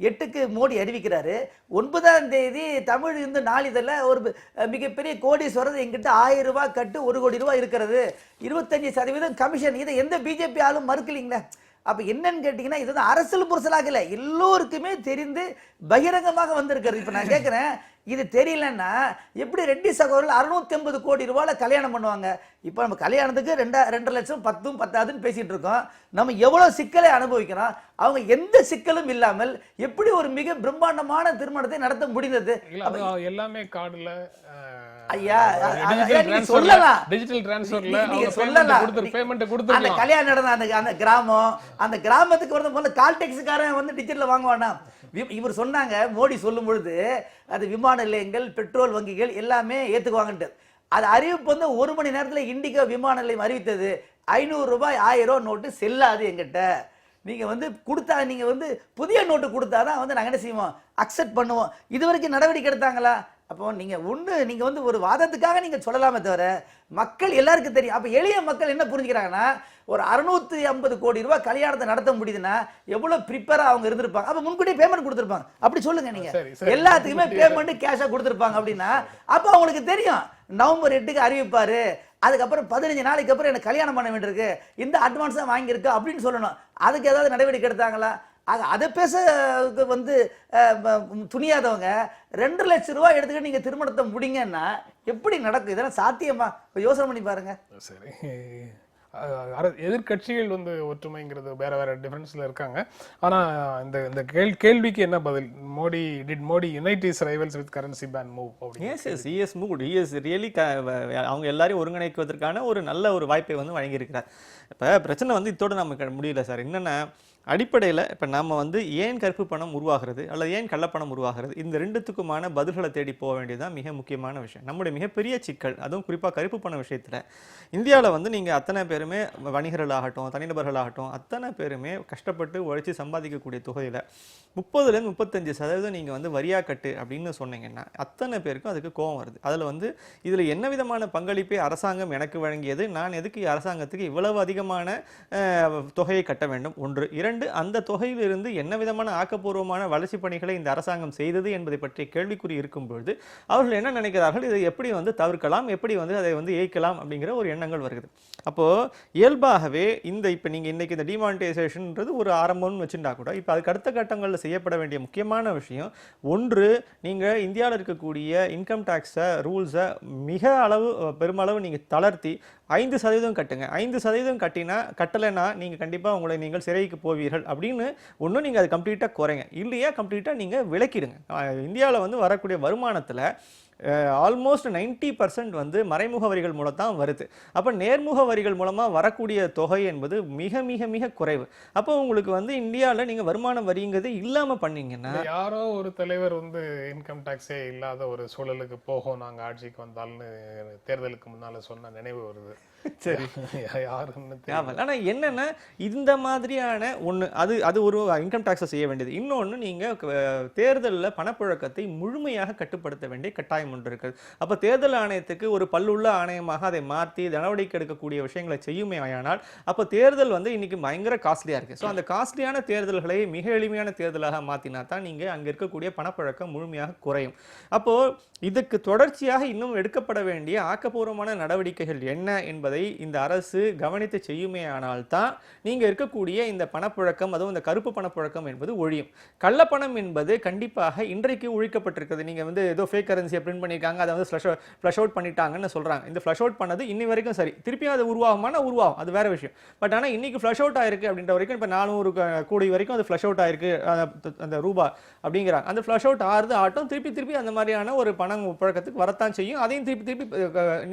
8க்கு மோடி அறிவிக்கிறாரு, 9ஆம் தேதி தமிழ் இந்து நாளிதழில் ஒரு மிகப்பெரிய கோடீஸ்வரர் எங்கிட்ட 1000 ரூபாய் கட்டு 1 கோடி ரூபாய் இருக்கிறது, 25% கமிஷன், இதை எந்த பிஜேபி ஆளும் மறுக்கலீங்களா? அப்ப என்னன்னு கேட்டீங்கன்னா, இது வந்து அரசியல் புரசலாக இல்லை, எல்லோருக்குமே தெரிந்து பகிரங்கமாக வந்திருக்கிறது. இப்ப நான் கேட்கிறேன், இது தெரியலன்னா எப்படி ரெட்டி சகோதரர்கள் 650 கோடி ரூபாயில கல்யாணம் பண்ணுவாங்க? இப்போ நம்ம கல்யாணத்துக்கு 2.5 லட்சம் 10ம் 10ஆதுன்னு பேசிட்டு இருக்கோம். நம்ம எவ்வளவு சிக்கலை அனுபவிக்கிறோம். அவங்க எந்த சிக்கலும் இல்லாமல் எப்படி ஒரு மிக பிரம்மாண்டமான திருமணத்தை நடத்த முடிந்தது? எல்லாமே கார்டுல ஐயா சொல்லலாம், டிஜிட்டல் டிரான்ஸ்ஃபர்ல நீங்க சொல்லலாம். அந்த கல்யாணம் நடந்த அந்த கிராமம், அந்த கிராமத்துக்கு வந்து முதல்ல கால் டாக்ஸிக்காரன் வந்து டிஜிட்டல் வாங்குவானா? இவர் சொன்னாங்க, மோடி சொல்லும் பொழுது அது விமான நிலையங்கள், பெட்ரோல் வங்கிகள் எல்லாமே ஏத்துக்குவாங்கன்ட்டு. அது அறிவிப்பு வந்து 1 மணி நேரத்தில் இண்டிகோ விமான நிலையம் அறிவித்தது, 500 ரூபாய் 1000 ரூபாய் நோட்டு செல்லாது எங்கிட்ட. நீங்க வந்து கொடுத்தா, நீங்க வந்து புதிய நோட்டு கொடுத்தாதான் வந்து நாங்கள் என்ன செய்வோம், அக்செப்ட் பண்ணுவோம். இது வரைக்கும் நடவடிக்கை எடுத்தாங்களா? அப்போ நீங்க வந்து ஒரு வாதத்துக்காக நீங்க சொல்லலாமே தவிர மக்கள் எல்லாருக்கும் தெரியும். அப்ப எளிய மக்கள் என்ன புரிஞ்சுக்கிறாங்கன்னா, ஒரு 650 கோடி ரூபாய் கல்யாணத்தை நடத்த முடியுதுன்னா எவ்வளவு ப்ரிப்பேரா அவங்க இருந்திருப்பாங்க. அப்ப முன்கூட்டியே பேமெண்ட் கொடுத்திருப்பாங்க. அப்படி சொல்லுங்க, நீங்க எல்லாத்துக்குமே பேமெண்ட் கேஷா கொடுத்திருப்பாங்க அப்படின்னா அப்ப அவங்களுக்கு தெரியும் நவம்பர் 8க்கு அறிவிப்பாரு, அதுக்கப்புறம் 15 நாளைக்கு அப்புறம் எனக்கு கல்யாணம் பண்ண வேண்டியிருக்கு, இந்த அட்வான்ஸ் தான் வாங்கியிருக்கு அப்படின்னு சொல்லணும். அதுக்கு ஏதாவது நடவடிக்கை எடுத்தாங்களா? அதை பேச வந்து துணியாதவங்க 2 லட்சம் ரூபாய் எடுத்துக்கிட்டு நீங்க திருமணத்தை முடிங்கன்னா எப்படி நடக்கும்? இதெல்லாம் சாத்தியமா? யோசனை பண்ணி பாருங்க. சரி, எதிர்க்கட்சிகள் வந்து ஒற்றுமைங்கிறது வேற வேற டிஃபரன்ஸ்ல இருக்காங்க. ஆனா இந்த இந்த கேள்விக்கு என்ன பதில்? Modi unite his rivals with currency ban move அப்படின்னு. Yes, moved. He is really அவங்க எல்லாரையும் ஒருங்கிணைக்குவதற்கான ஒரு நல்ல ஒரு வாய்ப்பை வந்து வழங்கியிருக்கிறார். இப்போ பிரச்சனை வந்து இதோட நமக்கு முடியல சார். என்னன்னா அடிப்படையில் இப்போ நம்ம வந்து ஏன் கருப்பு பணம் உருவாகிறது அல்லது ஏன் கள்ளப்பணம் உருவாகிறது, இந்த ரெண்டுத்துக்குமான பதில்களை தேடி போக வேண்டியதுதான் மிக முக்கியமான விஷயம். நம்முடைய மிகப்பெரிய சிக்கல், அதுவும் குறிப்பாக கருப்பு பண விஷயத்தில் இந்தியாவில் வந்து நீங்கள் அத்தனை பேருமே வணிகர்களாகட்டும் தனிநபர்களாகட்டும் அத்தனை பேருமே கஷ்டப்பட்டு உழைச்சி சம்பாதிக்கக்கூடிய தொகையில் 30% 35% நீங்கள் வந்து வரியா கட்டு அப்படின்னு சொன்னீங்கன்னா அத்தனை பேருக்கும் அதுக்கு கோபம் வருது. அதில் வந்து இதில் என்ன விதமான பங்களிப்பை அரசாங்கம் எனக்கு வழங்கியது, நான் எதுக்கு அரசாங்கத்துக்கு இவ்வளவு அதிகமான தொகையை கட்ட வேண்டும், ஒன்று. இரண்டு, அந்த தொகையிலிருந்து என்ன விதமான ஆக்கப்பூர்வமான வளர்ச்சி பணிகளை இந்த அரசாங்கம் செய்தது என்பதை பற்றி கேள்விக்குறி இருக்கும் பொழுது அவர்கள் என்ன நினைக்கிறார்கள், இதை எப்படி வந்து தவிர்க்கலாம், எப்படி வந்து அதை வந்து ஏய்க்கலாம் அப்படிங்கிற ஒரு எண்ணங்கள் வருகிறது. அப்போ இயல்பாகவே இந்த இப்போ நீங்கள் இன்னைக்கு இந்த டிமானிட்டைசேஷன்ன்றது ஒரு ஆரம்பம்னு வச்சுட்டா கூட இப்போ அதுக்கு அடுத்த கட்டங்களில் செய்யப்பட வேண்டிய முக்கியமான விஷயம், ஒன்று, நீங்கள் இந்தியாவில் இருக்கக்கூடிய இன்கம் டேக்ஸை ரூல்ஸை மிக பெருமளவு நீங்கள் தளர்த்தி 5% கட்டுங்க. 5% கட்டலைன்னா நீங்கள் கண்டிப்பாக உங்களை நீங்கள் சிறைக்கு போவீர்கள் அப்படின்னு ஒன்றும் நீங்கள் அது கம்ப்ளீட்டாக குறைங்க, இல்லையா கம்ப்ளீட்டாக நீங்கள் விலக்கிடுங்க. இந்தியாவில் வந்து வரக்கூடிய வருமானத்தில் ஆல்மோஸ்ட் 90% வந்து மறைமுக வரிகள் மூலம் தான் வருது. அப்போ நேர்முக வரிகள் மூலமாக வரக்கூடிய தொகை என்பது மிக மிக மிக குறைவு. அப்போ உங்களுக்கு வந்து இந்தியாவில் நீங்கள் வருமான வரிங்கிறது இல்லாமல் பண்ணீங்கன்னா, யாரோ ஒரு தலைவர் வந்து இன்கம் டாக்ஸே இல்லாத ஒரு சூழலுக்கு போகும் நாங்கள் ஆட்சிக்கு வந்தால்னு தேர்தலுக்கு முன்னால சொன்ன நினைவு வருது. சரி, யாருன்னு ஆனால் என்னன்னா இந்த மாதிரியான ஒன்று அது ஒரு இன்கம் டாக்ஸை செய்ய வேண்டியது. இன்னொன்று, நீங்கள் தேர்தலில் பணப்புழக்கத்தை முழுமையாக கட்டுப்படுத்த வேண்டிய கட்டாயம் ஒன்று இருக்குது. அப்போ தேர்தல் ஆணையத்துக்கு ஒரு பல்லுள்ள ஆணையமாக அதை மாற்றி நடவடிக்கை எடுக்கக்கூடிய விஷயங்களை செய்யுமே ஆனால் அப்போ தேர்தல் வந்து இன்னைக்கு பயங்கர காஸ்ட்லியாக இருக்குது. ஸோ அந்த காஸ்ட்லியான தேர்தல்களை மிக எளிமையான தேர்தலாக மாற்றினா தான் நீங்கள் அங்கே இருக்கக்கூடிய பணப்புழக்கம் முழுமையாக குறையும். அப்போது இதுக்கு தொடர்ச்சியாக இன்னும் எடுக்கப்பட வேண்டிய ஆக்கப்பூர்வமான நடவடிக்கைகள் என்ன என்பதை இந்த அரசு கவனித்து செய்யுமே ஆனால் தான் நீங்க இருக்கக்கூடிய இந்த பணப்புழக்கம், அதுவும் இந்த கருப்பு பணப்புழக்கம் என்பது ஒழியும். கள்ளப்பணம் என்பது கண்டிப்பாக இன்றைக்கு ஒழிக்கப்பட்டிருக்கிறது. நீங்க வந்து ஏதோ ஃபேக் கரன்சியை பிரிண்ட் பண்ணிருக்காங்க, அதை வந்து ஃப்ளஷ் அவுட் பண்ணிட்டாங்கன்னு சொல்றாங்க. இந்த ஃப்ளஷ் அவுட் பண்ணது இன்னி வரைக்கும் சரி, திருப்பியும் அது உருவாகுமானா உருவாகும், அது வேற விஷயம். பட் ஆனால் இன்னைக்கு ஃப்ளஷ் அவுட் ஆயிருக்கு அப்படின்ற வரைக்கும் இப்போ 400 கோடி வரைக்கும் அது ஃப்ளஷ் அவுட் ஆயிருக்கு அந்த ரூபாய் அப்படிங்கிறாங்க. அந்த ஃப்ளஷ் அவுட் ஆட்டும் திருப்பி அந்த மாதிரியான ஒரு பணம் புழக்கத்துக்கு வரத்தான் செய்யும். அதையும் திருப்பி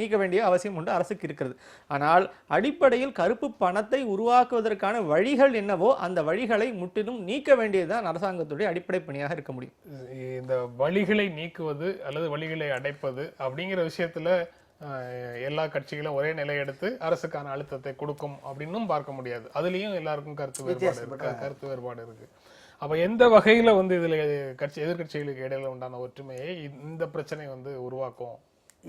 நீக்க வேண்டிய அவசியம் உண்டு அரசுக்கு இருக்கிறது. ஆனால் அடிப்படையில் கருப்பு பணத்தை உருவாக்குவதற்கான வழிகள் என்னவோ அந்த வழிகளை முற்றிலும் நீக்க வேண்டியதுதான் அரசாங்கத்துடைய அடிப்படை பணியாக இருக்க முடியும். இந்த வழிகளை நீக்குவது அல்லது வழிகளை அடைப்பது அப்படிங்கிற விஷயத்துல எல்லா கட்சிகளும் ஒரே நிலை எடுத்து அரசுக்கான அழுத்தத்தை கொடுக்கும் அப்படின்னும் பார்க்க முடியாது. அதுலயும் எல்லாருக்கும் கருத்து வேறுபாடு இருக்கு. அப்ப எந்த வகையில வந்து இதுல எதிர்கட்சிகளுக்கு இடையில உண்டான ஒற்றுமையை இந்த பிரச்சனை வந்து உருவாக்கும்?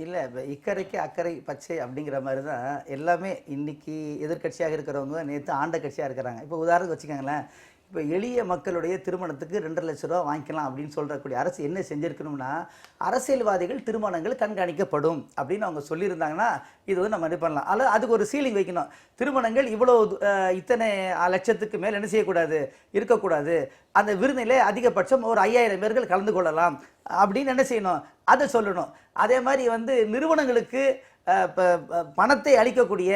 இல்லை, இப்போ இக்கரைக்கு அக்கறை பச்சை அப்படிங்கிற மாதிரி தான் எல்லாமே. இன்னைக்கு எதிர்கட்சியாக இருக்கிறவங்க நேற்று ஆண்ட கட்சியாக இருக்கிறாங்க. இப்போ உதாரணத்துக்கு வச்சுக்கோங்களேன், இப்போ எளிய மக்களுடைய திருமணத்துக்கு 2.5 லட்ச ரூபா வாங்கிக்கலாம் அப்படின்னு சொல்கிறக்கூடிய அரசு என்ன செஞ்சுருக்கணும்னா, அரசியல்வாதிகள் திருமணங்கள் கண்காணிக்கப்படும் அப்படின்னு அவங்க சொல்லியிருந்தாங்கன்னா இது வந்து நம்ம இது பண்ணலாம். அல்லது அதுக்கு ஒரு சீலிங் வைக்கணும். திருமணங்கள் இவ்வளோ இத்தனை லட்சத்துக்கு மேல் என்ன செய்யக்கூடாது, இருக்கக்கூடாது. அந்த விருந்திலே அதிகபட்சம் ஒரு 5000 பேர்கள் கலந்து கொள்ளலாம் அப்படின்னு என்ன செய்யணும், அதை சொல்லணும். அதே மாதிரி வந்து நிறுவனங்களுக்கு பணத்தை அளிக்கக்கூடிய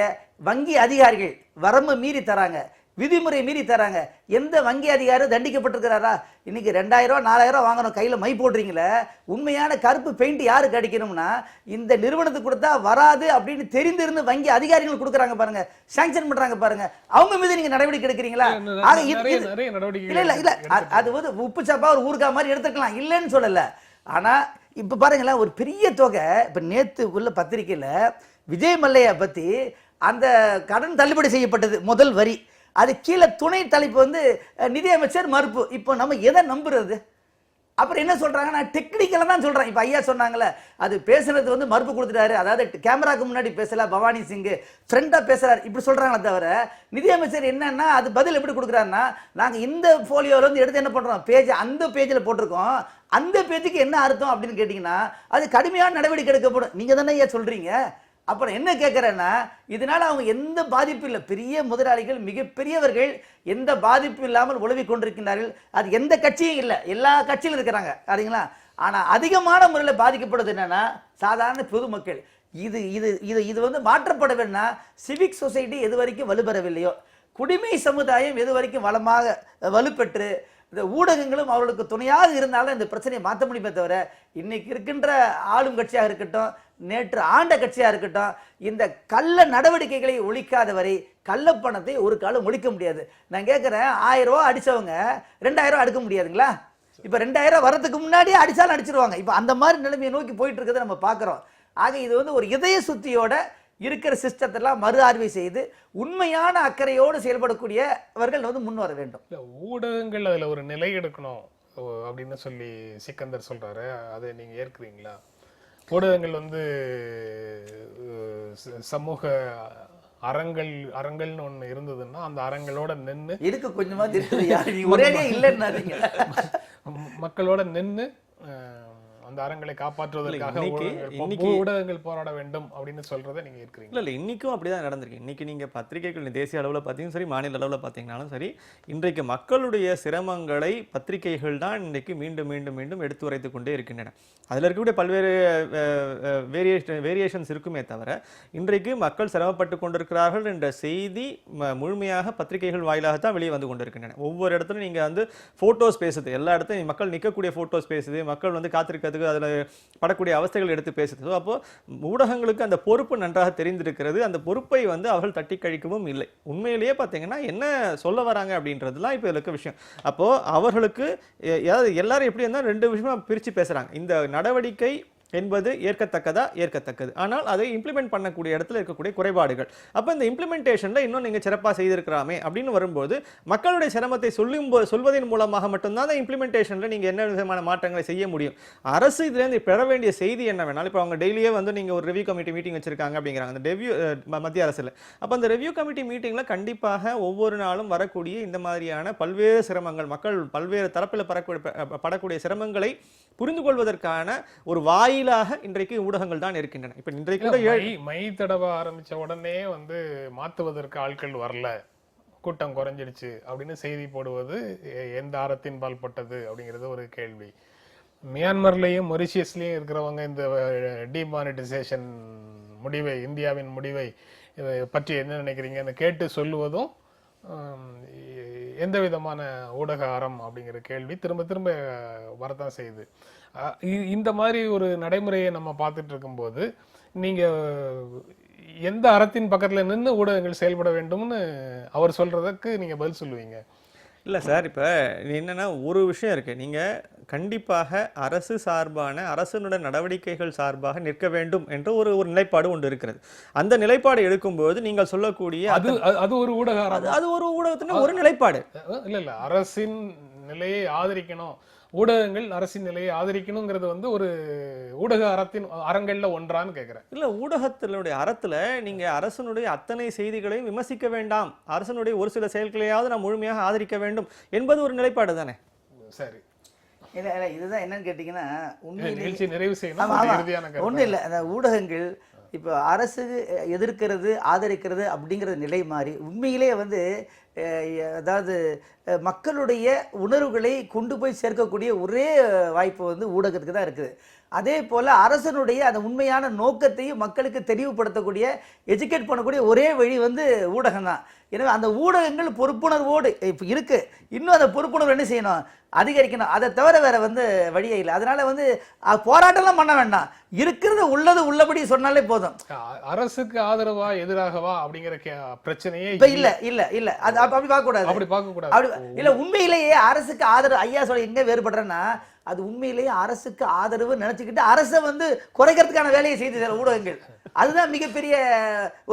வங்கி அதிகாரிகள் வரம்பு மீறி தராங்க, விதிமுறை மீறி தராங்க. எந்த வங்கி அதிகாரி தண்டிக்கப்பட்டிருக்கிறாரா? இன்னைக்கு 2000 4000 வாங்கணும், கையில் மை போடுறீங்களே, உண்மையான கருப்பு பெயிண்ட் யாருக்கு அடிக்கணும்னா இந்த நிறுவனத்துக்கு கொடுத்தா வராது அப்படின்னு தெரிந்திருந்து வங்கி அதிகாரிகள் கொடுக்குறாங்க பாருங்க, சாங்ஷன் பண்றாங்க பாருங்க, அவங்க மீது நீங்க நடவடிக்கை எடுக்கிறீங்களா? இல்ல இல்ல இல்ல, அது வந்து உப்பு சாப்பா ஒரு ஊருக்கா மாதிரி எடுத்துக்கலாம், இல்லைன்னு சொல்லல. ஆனா இப்ப பாருங்களேன், ஒரு பெரிய தொகை. இப்ப நேத்து உள்ள பத்திரிகையில விஜய் மல்லையா பத்தி அந்த கடன் தள்ளுபடி செய்யப்பட்டது முதல் வரி, அது கீழே துணை தலைப்பு வந்து நிதியமைச்சர் மறுப்பு. இப்போ நம்ம எதை நம்புறது? அப்புறம் என்ன சொல்றாங்க, நான் டெக்னிக்கலா தான் சொல்றேன். இப்ப ஐயா சொன்னாங்கல்ல, அது பேசுறது வந்து மறுப்பு கொடுத்துட்டாரு, அதாவது கேமராக்கு முன்னாடி பேசல, பவானி சிங் ஃப்ரெண்டா பேசுறாரு இப்படி சொல்றாங்களே தவிர, நிதியமைச்சர் என்னன்னா அது பதில் எப்படி கொடுக்குறாருன்னா, நாங்க இந்த போலியோல இருந்து எடுத்து என்ன பண்றோம், பேஜ் அந்த பேஜ்ல போட்டிருக்கோம், அந்த பேஜுக்கு என்ன அர்த்தம் அப்படின்னு கேட்டீங்கன்னா அது கடுமையான நடவடிக்கை எடுக்கப்படும். நீங்க தானே ஐயா சொல்றீங்க. அப்புறம் என்ன கேட்குறேன்னா, இதனால அவங்க எந்த பாதிப்பு இல்லை, பெரிய முதலாளிகள் மிகப்பெரியவர்கள் எந்த பாதிப்பு இல்லாமல் உழவி கொண்டிருக்கின்றார்கள். அது எந்த கட்சியும் இல்லை, எல்லா கட்சியிலும் இருக்கிறாங்க, சரிங்களா? ஆனால் அதிகமான முறையில் பாதிக்கப்படுது என்னன்னா சாதாரண பொதுமக்கள். இது இது இது இது வந்து மாற்றப்பட வேணா சிவிக் சொசைட்டி எது வரைக்கும் வலுப்பெறவில்லையோ, குடிமை சமுதாயம் எது வரைக்கும் வலுப்பெற்று இந்த ஊடகங்களும் அவர்களுக்கு துணையாக இருந்தாலும் இந்த பிரச்சனையை மாற்ற முடியுமே தவிர, இன்னைக்கு இருக்கின்ற ஆளும் கட்சியாக இருக்கட்டும், நேற்று ஆண்ட கட்சியாக இருக்கட்டும், இந்த கள்ள நடவடிக்கைகளை ஒழிக்காத வரை கள்ளப்பணத்தை ஒரு காலம் ஒழிக்க முடியாது. நான் கேட்குறேன், 1000 ரூபா அடிச்சவங்க 2000 ரூபா அடுக்க முடியாதுங்களா? இப்போ 2000 வரதுக்கு முன்னாடியே அடிச்சாலும் அடிச்சிருவாங்க. இப்போ அந்த மாதிரி நிலைமையை நோக்கி போயிட்டு இருக்கிறத நம்ம பார்க்குறோம். ஆக இது வந்து ஒரு இதய சுத்தியோட இருக்கிற சிஸ்டத்தெல்லாம் மறு ஆய்வு செய்து உண்மையான அக்கறையோடு செயல்படக்கூடியவர்கள் வந்து முன் வர வேண்டும். ஊடகங்கள் அதுல ஒரு நிலை எடுக்கணும் அப்படின்னு சொல்லி சிக்கந்தர் சொல்றாரு. அதை நீங்க ஏற்கிறீங்களா? ஊடகங்கள் வந்து சமூக அறங்கள்னு ஒண்ணு இருந்ததுன்னா அந்த அறங்களோட நின்று இருக்கு கொஞ்சமா ஒரேடியே இல்லைன்னாதீங்க, மக்களோட நின்று அந்த அறங்களை காப்பாற்றுவதற்காக ஊடகங்கள் போராட வேண்டும் அப்படின்னு சொல்றதை நீங்க இருக்கிறீங்க? இல்ல இன்னைக்கும் அப்படிதான் நடந்திருக்கு. இன்னைக்கு நீங்க பத்திரிகைகள் தேசிய அளவில் பார்த்தீங்கன்னா சரி, மாநில அளவில் பார்த்தீங்கன்னாலும் சரி, இன்றைக்கு மக்களுடைய சிரமங்களை பத்திரிகைகள் தான் இன்றைக்கு மீண்டும் மீண்டும் மீண்டும் எடுத்துரைத்து கொண்டே இருக்கின்றன. அதில் இருக்கக்கூடிய பல்வேறு வேரியேஷன்ஸ் இருக்குமே தவிர, இன்றைக்கு மக்கள் சிரமப்பட்டு கொண்டிருக்கிறார்கள் என்ற செய்தி முழுமையாக பத்திரிகைகள் வாயிலாகத்தான் வெளியே வந்து கொண்டிருக்கின்றன. ஒவ்வொரு இடத்துலையும் நீங்கள் வந்து ஃபோட்டோஸ் பேசுது, எல்லா இடத்துலையும் மக்கள் நிற்கக்கூடிய ஃபோட்டோஸ் பேசுது, மக்கள் வந்து காத்திருக்கிறதுக்கு அதில் படக்கூடிய அவஸ்தைகள் எடுத்து பேசுது. அப்போ ஊடகங்களுக்கு அந்த பொறுப்பு நன்றாக தெரிந்திருக்கிறது. அந்த பொறுப்பை வந்து அவர்கள் தட்டி கழிக்கவும் இல்லை. உண்மையிலேயே பார்த்தீங்கன்னா என்ன சொல்ல வராங்க அப்படின்றதுலாம் இப்போ இருக்க விஷயம். அப்போ அவர்களுக்கு எல்லாரும் எப்படி இருந்தால் 2 விஷயமா பிரித்து பேசுகிறாங்க. இந்த நடவடிக்கை என்பது ஏற்கத்தக்கது, ஆனால் அதை இம்ப்ளிமெண்ட் பண்ணக்கூடிய இடத்துல இருக்கக்கூடிய குறைபாடுகள். அப்போ இந்த இம்ப்ளிமெண்டேஷனில் இன்னும் நீங்கள் சிறப்பாக செய்திருக்கலாமே அப்படின்னு வரும்போது, மக்களுடைய சிரமத்தை சொல்வதன் மூலமாக மட்டும்தான் அந்த இம்ப்ளிமெண்டேஷனில் நீங்கள் என்ன விதமான மாற்றங்களை செய்ய முடியும். அரசு இதுலேருந்து பெற வேண்டிய செய்தி என்ன வேணாலும், இப்போ அவங்க டெய்லியே வந்து நீங்கள் ஒரு ரிவ்யூ கமிட்டி மீட்டிங் வச்சிருக்காங்க அப்படிங்கிறாங்க அந்த மத்திய அரசில். அப்போ அந்த ரிவ்யூ கமிட்டி மீட்டிங்கில் கண்டிப்பாக ஒவ்வொரு நாளும் வரக்கூடிய இந்த மாதிரியான பல்வேறு சிரமங்கள், மக்கள் பல்வேறு தரப்பில் படக்கூடிய சிரமங்களை புரிந்து கொள்வதற்கான ஒரு வாயிலாக இன்றைக்கு ஊடகங்கள் தான் இருக்கின்றன. இப்ப இன்றைக்கு கூட மை தடவ ஆரம்பிச்ச உடனே வந்து மாத்துவதற்கு ஆட்கள் வரல, கூட்டம் குறைஞ்சிடுச்சு அப்படின்னு செய்தி போடுவது எந்த ஆரத்தின் பால் பட்டது அப்படிங்கிறது ஒரு கேள்வி. மியான்மர்லயும் மொரிஷியஸ்லயும் இருக்கிறவங்க இந்த டிமானிட்டைசேஷன் முடிவை, இந்தியாவின் முடிவை பற்றி என்ன நினைக்கிறீங்கன்னு கேட்டு சொல்லுவதும் எந்த விதமான ஊடக அறம் அப்படிங்கிற கேள்வி திரும்ப திரும்ப வரதான் செய்யுது. இந்த மாதிரி ஒரு நடைமுறையை நம்ம பார்த்துட்டு இருக்கும்போது நீங்க எந்த அறத்தின் பக்கத்துல நின்று ஊடகங்கள் செயல்பட வேண்டும்னு அவர் சொல்றதுக்கு நீங்க பதில் சொல்லுவீங்க? இல்லை சார், இப்போ என்னென்னா ஒரு விஷயம் இருக்குது. நீங்கள் கண்டிப்பாக அரசு சார்பான அரசனுடைய நடவடிக்கைகள் சார்பாக நிற்க வேண்டும் என்ற ஒரு நிலைப்பாடு ஒன்று இருக்கிறது. அந்த நிலைப்பாடு எடுக்கும்போது நீங்கள் சொல்லக்கூடிய அது ஒரு ஊடக அது ஒரு ஊடகத்தின் ஒரு நிலைப்பாடு இல்லை. அரசின் நிலையை ஆதரிக்கணும், ஊடகங்கள் அரசின் நிலையை ஆதரிக்கணுங்கிறது வந்து ஒரு ஊடக அறங்கள்ல ஒன்றான்னு கேட்கிறேன். இல்ல, ஊடகத்தினுடைய அறத்துல நீங்க அரசனுடைய அத்தனை செய்திகளையும் விமர்சிக்க வேண்டாம், அரசனுடைய ஒரு சில செயல்களையாவது நாம் முழுமையாக ஆதரிக்க வேண்டும் என்பது ஒரு நிலைப்பாடு தானே. சரி, இல்ல இதுதான் என்னன்னு கேட்டீங்கன்னா, நிறைவு செய்யணும். ஒண்ணு இல்ல, அந்த ஊடகங்கள் இப்போ அரசு எதிர்க்கிறது ஆதரிக்கிறது அப்படிங்கிற நிலை மாறி உண்மையிலே வந்து அதாவது மக்களுடைய உணர்வுகளை கொண்டு போய் சேர்க்கக்கூடிய ஒரே வாய்ப்பு வந்து ஊடகத்துக்கு தான் இருக்குது. அதே போல் அரசனுடைய அந்த உண்மையான நோக்கத்தையும் மக்களுக்கு தெளிவுபடுத்தக்கூடிய எஜுகேட் பண்ணக்கூடிய ஒரே வழி வந்து ஊடகம் தான். எனவே அந்த ஊடகங்கள் பொறுப்புணர்வோடு இப்போ இருக்குது. இன்னும் அந்த பொறுப்புணர்வு என்ன செய்யணும், அதிகரிக்கணும். அதை தவிர வேற வந்து வழியே இல்லை. அதனால வந்து போராட்டம்லாம் பண்ண வேண்டாம், இருக்கிறது உள்ளபடி சொன்னாலே போதும். அரசுக்கு ஆதரவா எதிராகவா அப்படிங்கிற பிரச்சனையே இப்ப இல்ல அது அப்படி பார்க்க கூடாது. அப்படி இல்ல, உண்மையிலேயே அரசுக்கு ஆதரவு ஐயா சொல்ல எங்க வேறுபடுறேன்னா, அது உண்மையிலேயே அரசுக்கு ஆதரவு நினைச்சுக்கிட்டு அரசை வந்து குறைக்கிறதுக்கான வேலையை செய்து சில ஊடகங்கள். அதுதான் மிகப்பெரிய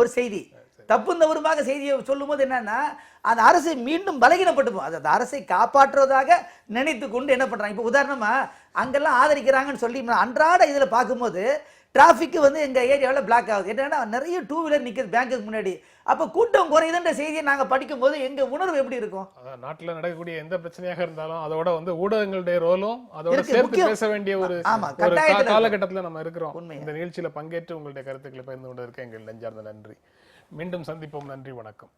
ஒரு செய்தி. தப்பு தவறுமாக செய்தியை சொல்லும் போது என்னன்னா, அந்த அரசை மீண்டும் பலகீனப்பட்டு அந்த அரசை காப்பாற்றுவதாக நினைத்து கொண்டு என்ன பண்றாங்க. இப்போ உதாரணமா அங்கெல்லாம் ஆதரிக்கிறாங்கன்னு சொல்லி அன்றாட இதுல பார்க்கும்போது டிராஃபிக் வந்து எங்க ஏரியாவில் பிளாக் ஆகுது. என்னன்னா நிறைய 2 வீலர் நிற்குது பேங்குக்கு முன்னாடி. அப்போ கூட்டம் குறையுதுன்ற செய்தியை நாங்க படிக்கும் போது எங்க உணர்வு எப்படி இருக்கும்? நாட்டில் நடக்கக்கூடிய எந்த பிரச்சனையாக இருந்தாலும் அதோட வந்து ஊடகங்களுடைய ரோலும் அதோட சேர்த்து பேச வேண்டிய ஒரு காலகட்டத்தில் நம்ம இருக்கிறோம். இந்த நிகழ்ச்சியில பங்கேற்று உங்களுடைய கருத்துக்களை பகிர்ந்து கொண்டிருக்க எங்கள் நெஞ்சார்ந்த நன்றி. மீண்டும் சந்திப்போம். நன்றி, வணக்கம்.